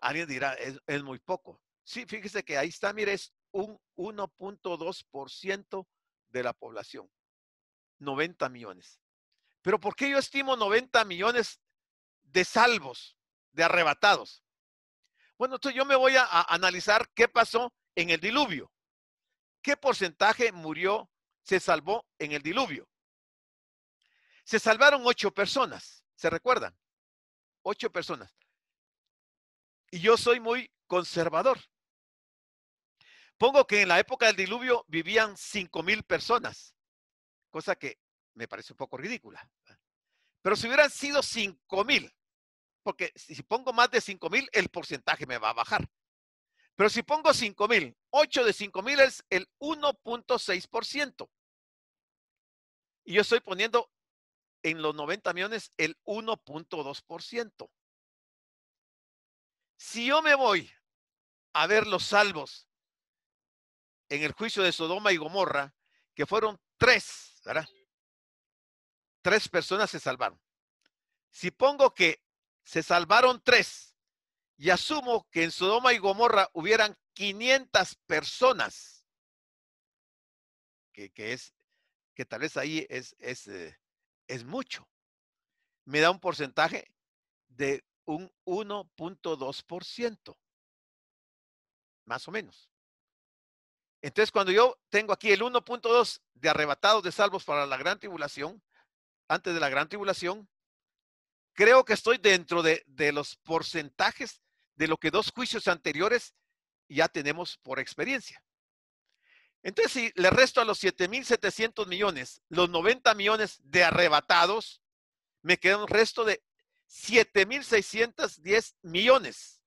Alguien dirá, es muy poco. Sí, fíjese que ahí está, mire, es un 1.2% de la población. 90 millones. Pero ¿por qué yo estimo 90 millones de salvos, de arrebatados? Bueno, entonces yo me voy a analizar qué pasó en el diluvio. ¿Qué porcentaje murió, se salvó en el diluvio? Se salvaron 8 personas, ¿se recuerdan? 8 personas. Y yo soy muy conservador. Pongo que en la época del diluvio vivían 5,000 personas, cosa que me parece un poco ridícula. Pero si hubieran sido 5,000, porque si pongo más de 5,000, el porcentaje me va a bajar. Pero si pongo 5,000, 8 de 5,000 es el 1.6%. Y yo estoy poniendo en los 90 millones el 1.2%. Si yo me voy a ver los salvos en el juicio de Sodoma y Gomorra, que fueron 3, ¿verdad? 3 personas se salvaron. Si pongo que se salvaron 3 y asumo que en Sodoma y Gomorra hubieran 500 personas, que tal vez ahí es mucho, me da un porcentaje de un 1.2%, más o menos. Entonces, cuando yo tengo aquí el 1.2 de arrebatados de salvos para la gran tribulación, antes de la gran tribulación, creo que estoy dentro de los porcentajes de lo que 2 juicios anteriores ya tenemos por experiencia. Entonces, si le resto a los 7.700 millones, los 90 millones de arrebatados, me queda un resto de 7.610 millones.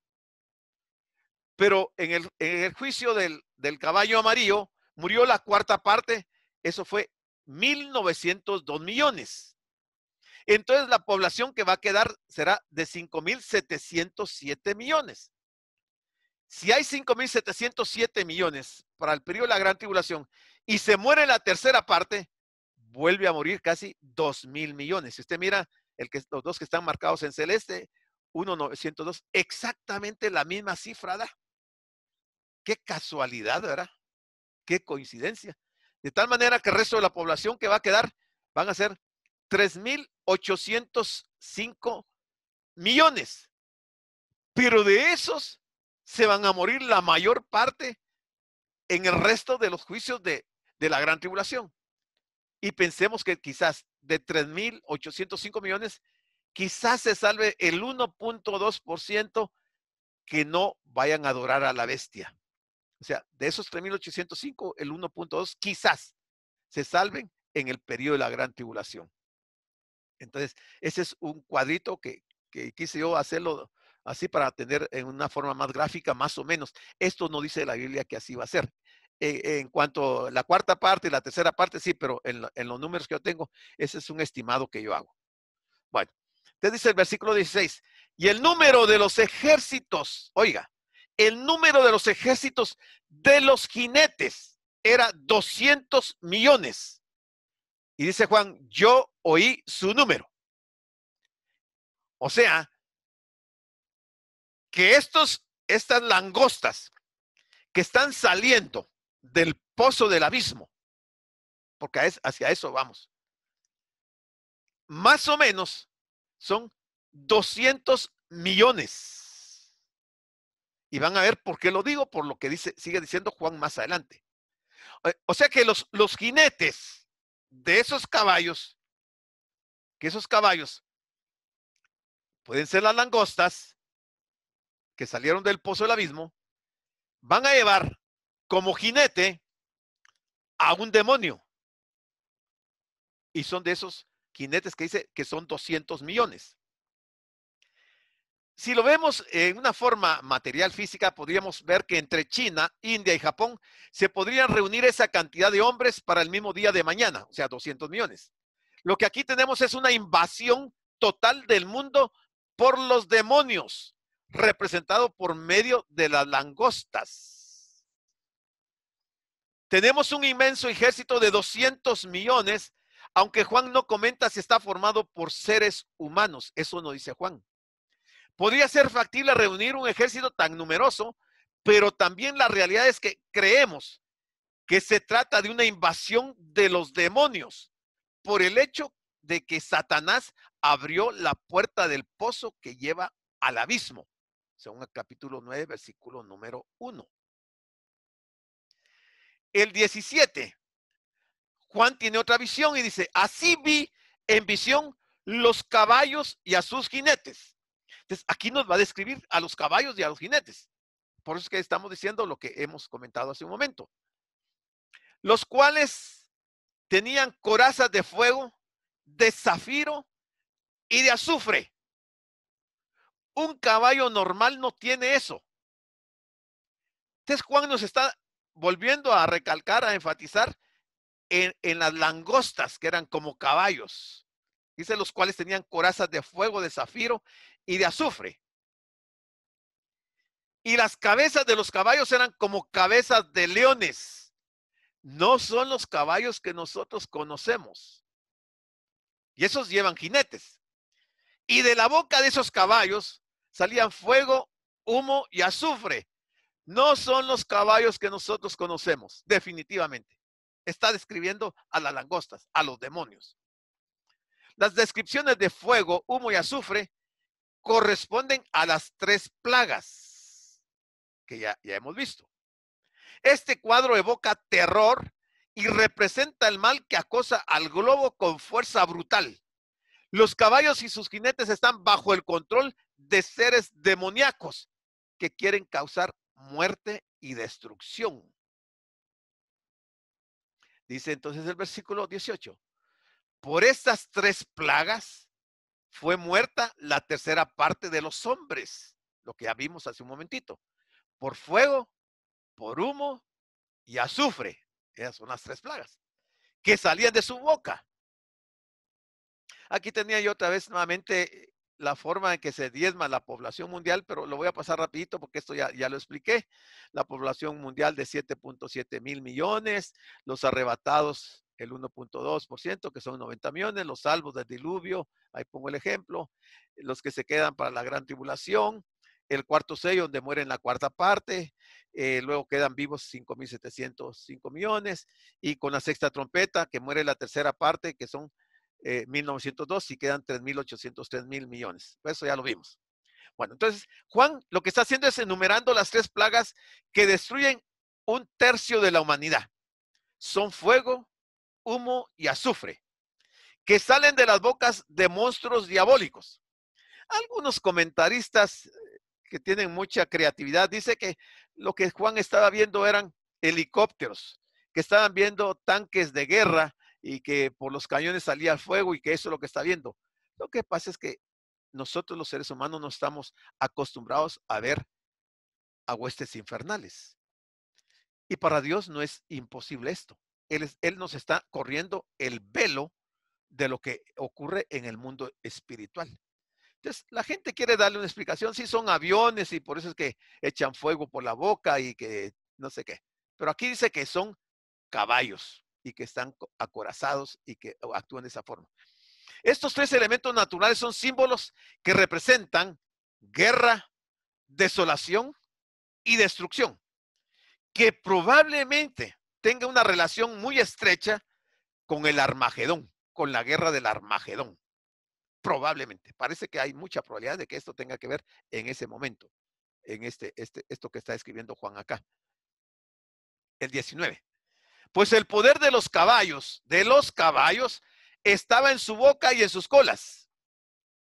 Pero en el juicio del caballo amarillo murió la 4ª parte, eso fue 1.902 millones. Entonces la población que va a quedar será de 5.707 millones. Si hay 5.707 millones para el periodo de la gran tribulación y se muere la tercera parte, vuelve a morir casi 2.000 millones. Si usted mira los 2 que están marcados en celeste, 1.902, exactamente la misma cifra da. Qué casualidad, ¿verdad? Qué coincidencia. De tal manera que el resto de la población que va a quedar van a ser 3.805 millones. Pero de esos se van a morir la mayor parte en el resto de los juicios de la gran tribulación. Y pensemos que quizás de 3.805 millones, quizás se salve el 1.2% que no vayan a adorar a la bestia. O sea, de esos 3.805, el 1.2 quizás se salven en el periodo de la gran tribulación. Entonces, ese es un cuadrito que quise yo hacerlo así para tener en una forma más gráfica, más o menos. Esto no dice la Biblia que así va a ser. En cuanto a la cuarta parte y la tercera parte, sí, pero en los números que yo tengo, ese es un estimado que yo hago. Bueno, entonces dice el versículo 16, y el número de los ejércitos, oiga, el número de los ejércitos de los jinetes era 200 millones. Y dice Juan, yo oí su número. O sea, que estas langostas que están saliendo del pozo del abismo, porque hacia eso vamos, más o menos son 200 millones. Y van a ver por qué lo digo, por lo que sigue diciendo Juan más adelante. O sea que los jinetes de esos caballos, que esos caballos pueden ser las langostas que salieron del pozo del abismo, van a llevar como jinete a un demonio. Y son de esos jinetes que dice que son 200 millones. Si lo vemos en una forma material física, podríamos ver que entre China, India y Japón se podrían reunir esa cantidad de hombres para el mismo día de mañana, o sea, 200 millones. Lo que aquí tenemos es una invasión total del mundo por los demonios, representado por medio de las langostas. Tenemos un inmenso ejército de 200 millones, aunque Juan no comenta si está formado por seres humanos. Eso no dice Juan. Podría ser factible reunir un ejército tan numeroso, pero también la realidad es que creemos que se trata de una invasión de los demonios por el hecho de que Satanás abrió la puerta del pozo que lleva al abismo, según el capítulo 9, versículo número 1. El 17, Juan tiene otra visión y dice, así vi en visión los caballos y a sus jinetes. Entonces, aquí nos va a describir a los caballos y a los jinetes. Por eso es que estamos diciendo lo que hemos comentado hace un momento. Los cuales tenían corazas de fuego, de zafiro y de azufre. Un caballo normal no tiene eso. Entonces, Juan nos está volviendo a recalcar, a enfatizar en las langostas que eran como caballos. Dice los cuales tenían corazas de fuego, de zafiro y de azufre. Y las cabezas de los caballos eran como cabezas de leones. No son los caballos que nosotros conocemos. Y esos llevan jinetes. Y de la boca de esos caballos salían fuego, humo y azufre. No son los caballos que nosotros conocemos, definitivamente. Está describiendo a las langostas, a los demonios. Las descripciones de fuego, humo y azufre corresponden a las 3 plagas que ya hemos visto. Este cuadro evoca terror y representa el mal que acosa al globo con fuerza brutal. Los caballos y sus jinetes están bajo el control de seres demoníacos que quieren causar muerte y destrucción. Dice entonces el versículo 18, por estas 3 plagas fue muerta la tercera parte de los hombres, lo que ya vimos hace un momentito, por fuego, por humo y azufre. Esas son las 3 plagas que salían de su boca. Aquí tenía yo otra vez nuevamente la forma en que se diezma la población mundial, pero lo voy a pasar rapidito porque esto ya lo expliqué. La población mundial de 7.7 mil millones, los arrebatados el 1.2%, que son 90 millones, los salvos del diluvio, ahí pongo el ejemplo, los que se quedan para la gran tribulación, el cuarto sello donde mueren la cuarta parte, luego quedan vivos 5.705 millones, y con la sexta trompeta que muere la tercera parte, que son 1902 y quedan 3.803 mil millones. Eso ya lo vimos. Bueno, entonces Juan lo que está haciendo es enumerando las 3 plagas que destruyen 1/3 de la humanidad. Son fuego, humo y azufre, que salen de las bocas de monstruos diabólicos. Algunos comentaristas que tienen mucha creatividad dicen que lo que Juan estaba viendo eran helicópteros, que estaban viendo tanques de guerra y que por los cañones salía el fuego y que eso es lo que está viendo. Lo que pasa es que nosotros los seres humanos no estamos acostumbrados a ver a huestes infernales. Y para Dios no es imposible esto. Él nos está corriendo el velo de lo que ocurre en el mundo espiritual. Entonces, la gente quiere darle una explicación, sí son aviones y por eso es que echan fuego por la boca y que no sé qué. Pero aquí dice que son caballos y que están acorazados y que actúan de esa forma. Estos tres elementos naturales son símbolos que representan guerra, desolación y destrucción, que probablemente tenga una relación muy estrecha con el Armagedón, con la guerra del Armagedón. Probablemente. Parece que hay mucha probabilidad de que esto tenga que ver en ese momento, en esto que está escribiendo Juan acá. El 19. Pues el poder de los caballos, estaba en su boca y en sus colas.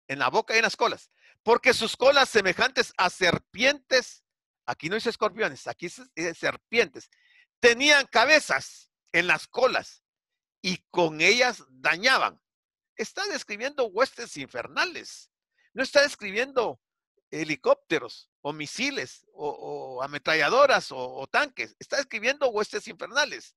En la boca y en las colas. Porque sus colas semejantes a serpientes, aquí no dice escorpiones, aquí dice serpientes, tenían cabezas en las colas y con ellas dañaban. Está describiendo huestes infernales. No está describiendo helicópteros o misiles o ametralladoras o tanques. Está describiendo huestes infernales.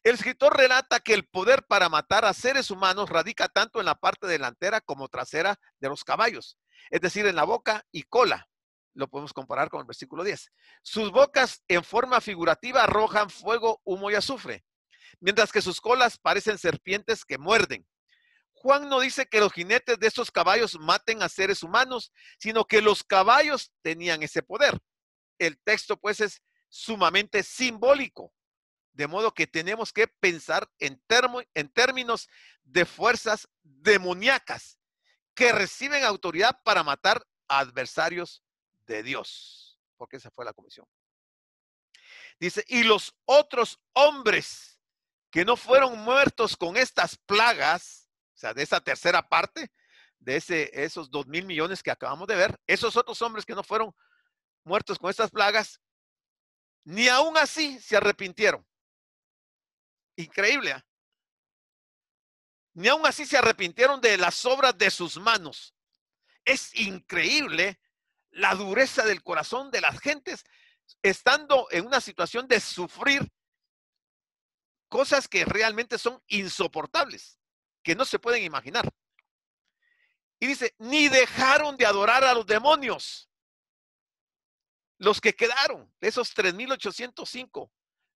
El escritor relata que el poder para matar a seres humanos radica tanto en la parte delantera como trasera de los caballos, es decir, en la boca y cola. Lo podemos comparar con el versículo 10. Sus bocas en forma figurativa arrojan fuego, humo y azufre, mientras que sus colas parecen serpientes que muerden. Juan no dice que los jinetes de estos caballos maten a seres humanos, sino que los caballos tenían ese poder. El texto pues es sumamente simbólico, de modo que tenemos que pensar en términos de fuerzas demoníacas que reciben autoridad para matar a adversarios de Dios, porque esa fue la comisión. Dice, y los otros hombres que no fueron muertos con estas plagas, o sea, de esa tercera parte, de esos 2,000 millones que acabamos de ver, esos otros hombres que no fueron muertos con estas plagas, ni aún así se arrepintieron. Increíble, ¿eh? Ni aún así se arrepintieron de las obras de sus manos. Es increíble la dureza del corazón de las gentes estando en una situación de sufrir cosas que realmente son insoportables, que no se pueden imaginar. Y dice, ni dejaron de adorar a los demonios, los que quedaron, esos 3,805.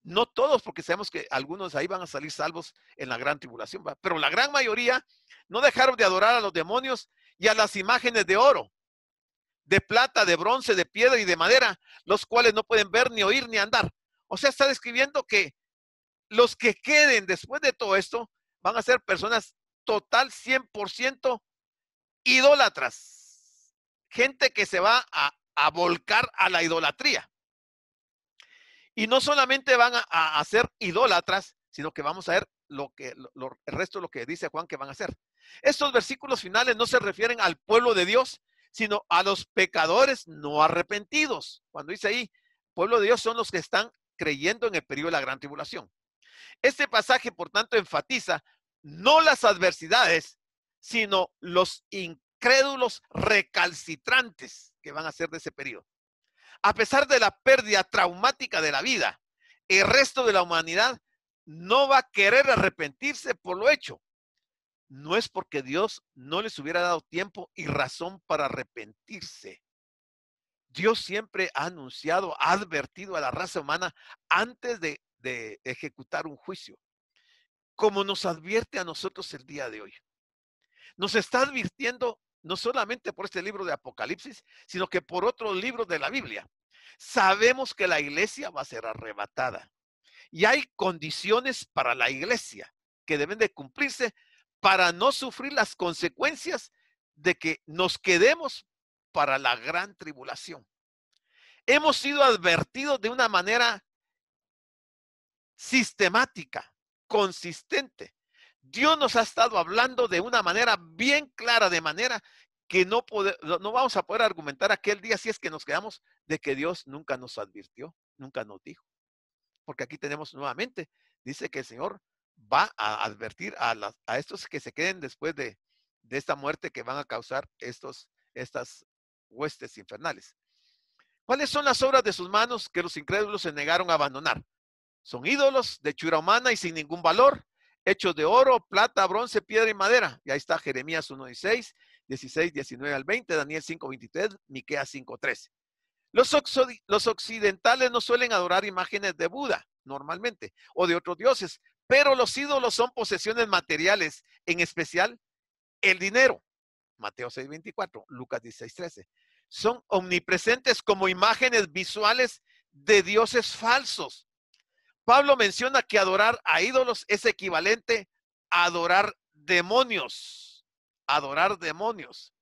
No todos, porque sabemos que algunos ahí van a salir salvos en la gran tribulación, ¿va? Pero la gran mayoría no dejaron de adorar a los demonios y a las imágenes de oro, de plata, de bronce, de piedra y de madera, los cuales no pueden ver, ni oír, ni andar. O sea, está describiendo que los que queden después de todo esto van a ser personas total 100% idólatras. Gente que se va a volcar a la idolatría. Y no solamente van a ser idólatras, sino que vamos a ver el resto de lo que dice Juan que van a hacer. Estos versículos finales no se refieren al pueblo de Dios, sino a los pecadores no arrepentidos. Cuando dice ahí, pueblo de Dios son los que están creyendo en el periodo de la gran tribulación. Este pasaje, por tanto, enfatiza no las adversidades, sino los incrédulos recalcitrantes que van a ser de ese periodo. A pesar de la pérdida traumática de la vida, el resto de la humanidad no va a querer arrepentirse por lo hecho. No es porque Dios no les hubiera dado tiempo y razón para arrepentirse. Dios siempre ha anunciado, ha advertido a la raza humana antes de ejecutar un juicio, como nos advierte a nosotros el día de hoy. Nos está advirtiendo no solamente por este libro de Apocalipsis, sino que por otros libros de la Biblia. Sabemos que la iglesia va a ser arrebatada y hay condiciones para la iglesia que deben de cumplirse para no sufrir las consecuencias de que nos quedemos para la gran tribulación. Hemos sido advertidos de una manera sistemática, consistente. Dios nos ha estado hablando de una manera bien clara, de manera que no vamos a poder argumentar aquel día si es que nos quedamos de que Dios nunca nos advirtió, nunca nos dijo. Porque aquí tenemos nuevamente, dice que el Señor va a advertir a estos que se queden después de de esta muerte que van a causar estas huestes infernales. ¿Cuáles son las obras de sus manos que los incrédulos se negaron a abandonar? Son ídolos de hechura humana y sin ningún valor, hechos de oro, plata, bronce, piedra y madera. Y ahí está Jeremías 1:16, 16, 19 al 20, Daniel 5:23, Miqueas 5:13. Los occidentales no suelen adorar imágenes de Buda normalmente o de otros dioses, pero los ídolos son posesiones materiales, en especial el dinero. Mateo 6:24, Lucas 16:13. Son omnipresentes como imágenes visuales de dioses falsos. Pablo menciona que adorar a ídolos es equivalente a adorar demonios. Adorar demonios.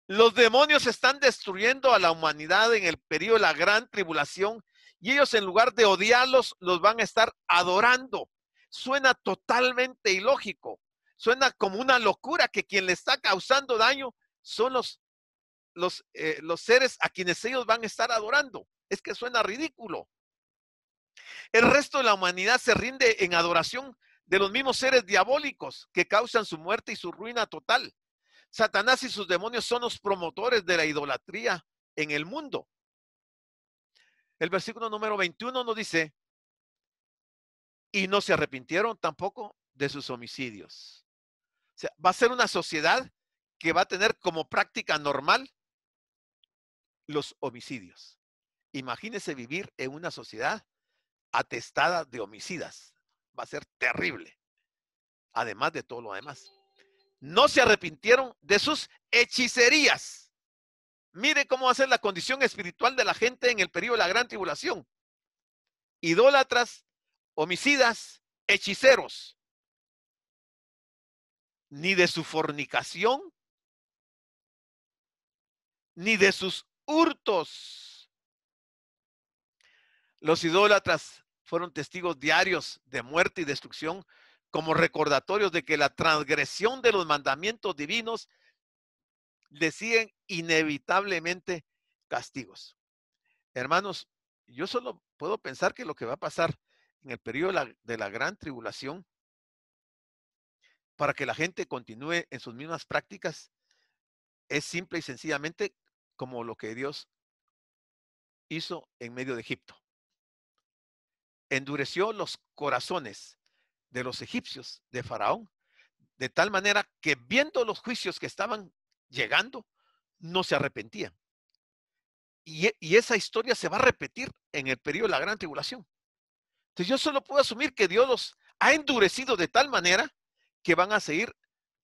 Los demonios están destruyendo a la humanidad en el periodo de la gran tribulación y ellos, en lugar de odiarlos, los van a estar adorando. Suena totalmente ilógico. Suena como una locura que quien le está causando daño son los seres a quienes ellos van a estar adorando. Es que suena ridículo. El resto de la humanidad se rinde en adoración de los mismos seres diabólicos que causan su muerte y su ruina total. Satanás y sus demonios son los promotores de la idolatría en el mundo. El versículo número 21 nos dice, y no se arrepintieron tampoco de sus homicidios. O sea, va a ser una sociedad que va a tener como práctica normal los homicidios. Imagínese vivir en una sociedad atestada de homicidas. Va a ser terrible. Además de todo lo demás. No se arrepintieron de sus hechicerías. Mire cómo va a ser la condición espiritual de la gente en el periodo de la gran tribulación. Idólatras, homicidas, hechiceros. Ni de su fornicación, ni de sus hurtos. Los idólatras fueron testigos diarios de muerte y destrucción como recordatorios de que la transgresión de los mandamientos divinos le siguen inevitablemente castigos. Hermanos, yo solo puedo pensar que lo que va a pasar en el periodo de la gran tribulación para que la gente continúe en sus mismas prácticas es simple y sencillamente como lo que Dios hizo en medio de Egipto. Endureció los corazones de los egipcios, de Faraón, de tal manera que viendo los juicios que estaban llegando, no se arrepentían. Y esa historia se va a repetir en el periodo de la gran tribulación. Entonces yo solo puedo asumir que Dios los ha endurecido de tal manera que van a seguir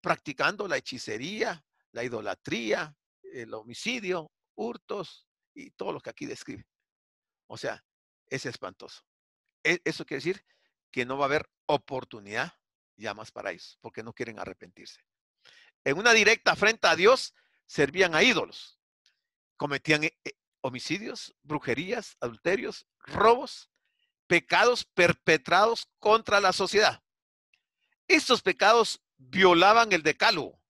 practicando la hechicería, la idolatría, el homicidio, hurtos y todo lo que aquí describe. O sea, es espantoso. Eso quiere decir que no va a haber oportunidad ya más para ellos, porque no quieren arrepentirse. En una directa afrenta a Dios, servían a ídolos, cometían homicidios, brujerías, adulterios, robos, pecados perpetrados contra la sociedad. Estos pecados violaban el decálogo,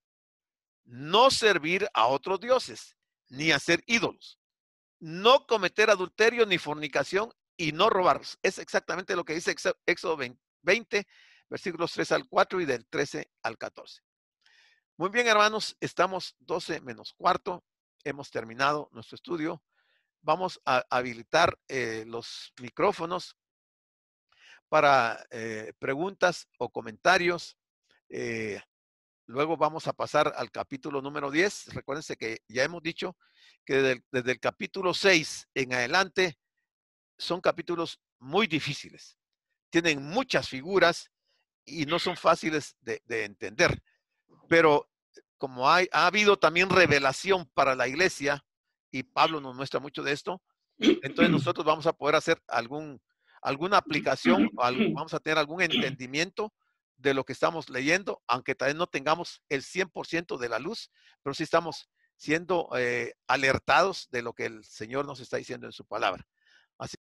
no servir a otros dioses, ni hacer ídolos, no cometer adulterio ni fornicación y no robar. Es exactamente lo que dice Éxodo 20, versículos 3 al 4 y del 13 al 14. Muy bien, hermanos, estamos 12 menos cuarto, hemos terminado nuestro estudio. Vamos a habilitar los micrófonos para preguntas o comentarios. Luego vamos a pasar al capítulo número 10. Recuérdense que ya hemos dicho que desde el capítulo 6 en adelante son capítulos muy difíciles. Tienen muchas figuras y no son fáciles de entender. Pero como ha habido también revelación para la iglesia, y Pablo nos muestra mucho de esto, entonces nosotros vamos a poder hacer alguna aplicación, vamos a tener algún entendimiento de lo que estamos leyendo, aunque tal vez no tengamos el 100% de la luz, pero sí estamos siendo alertados de lo que el Señor nos está diciendo en su palabra. Así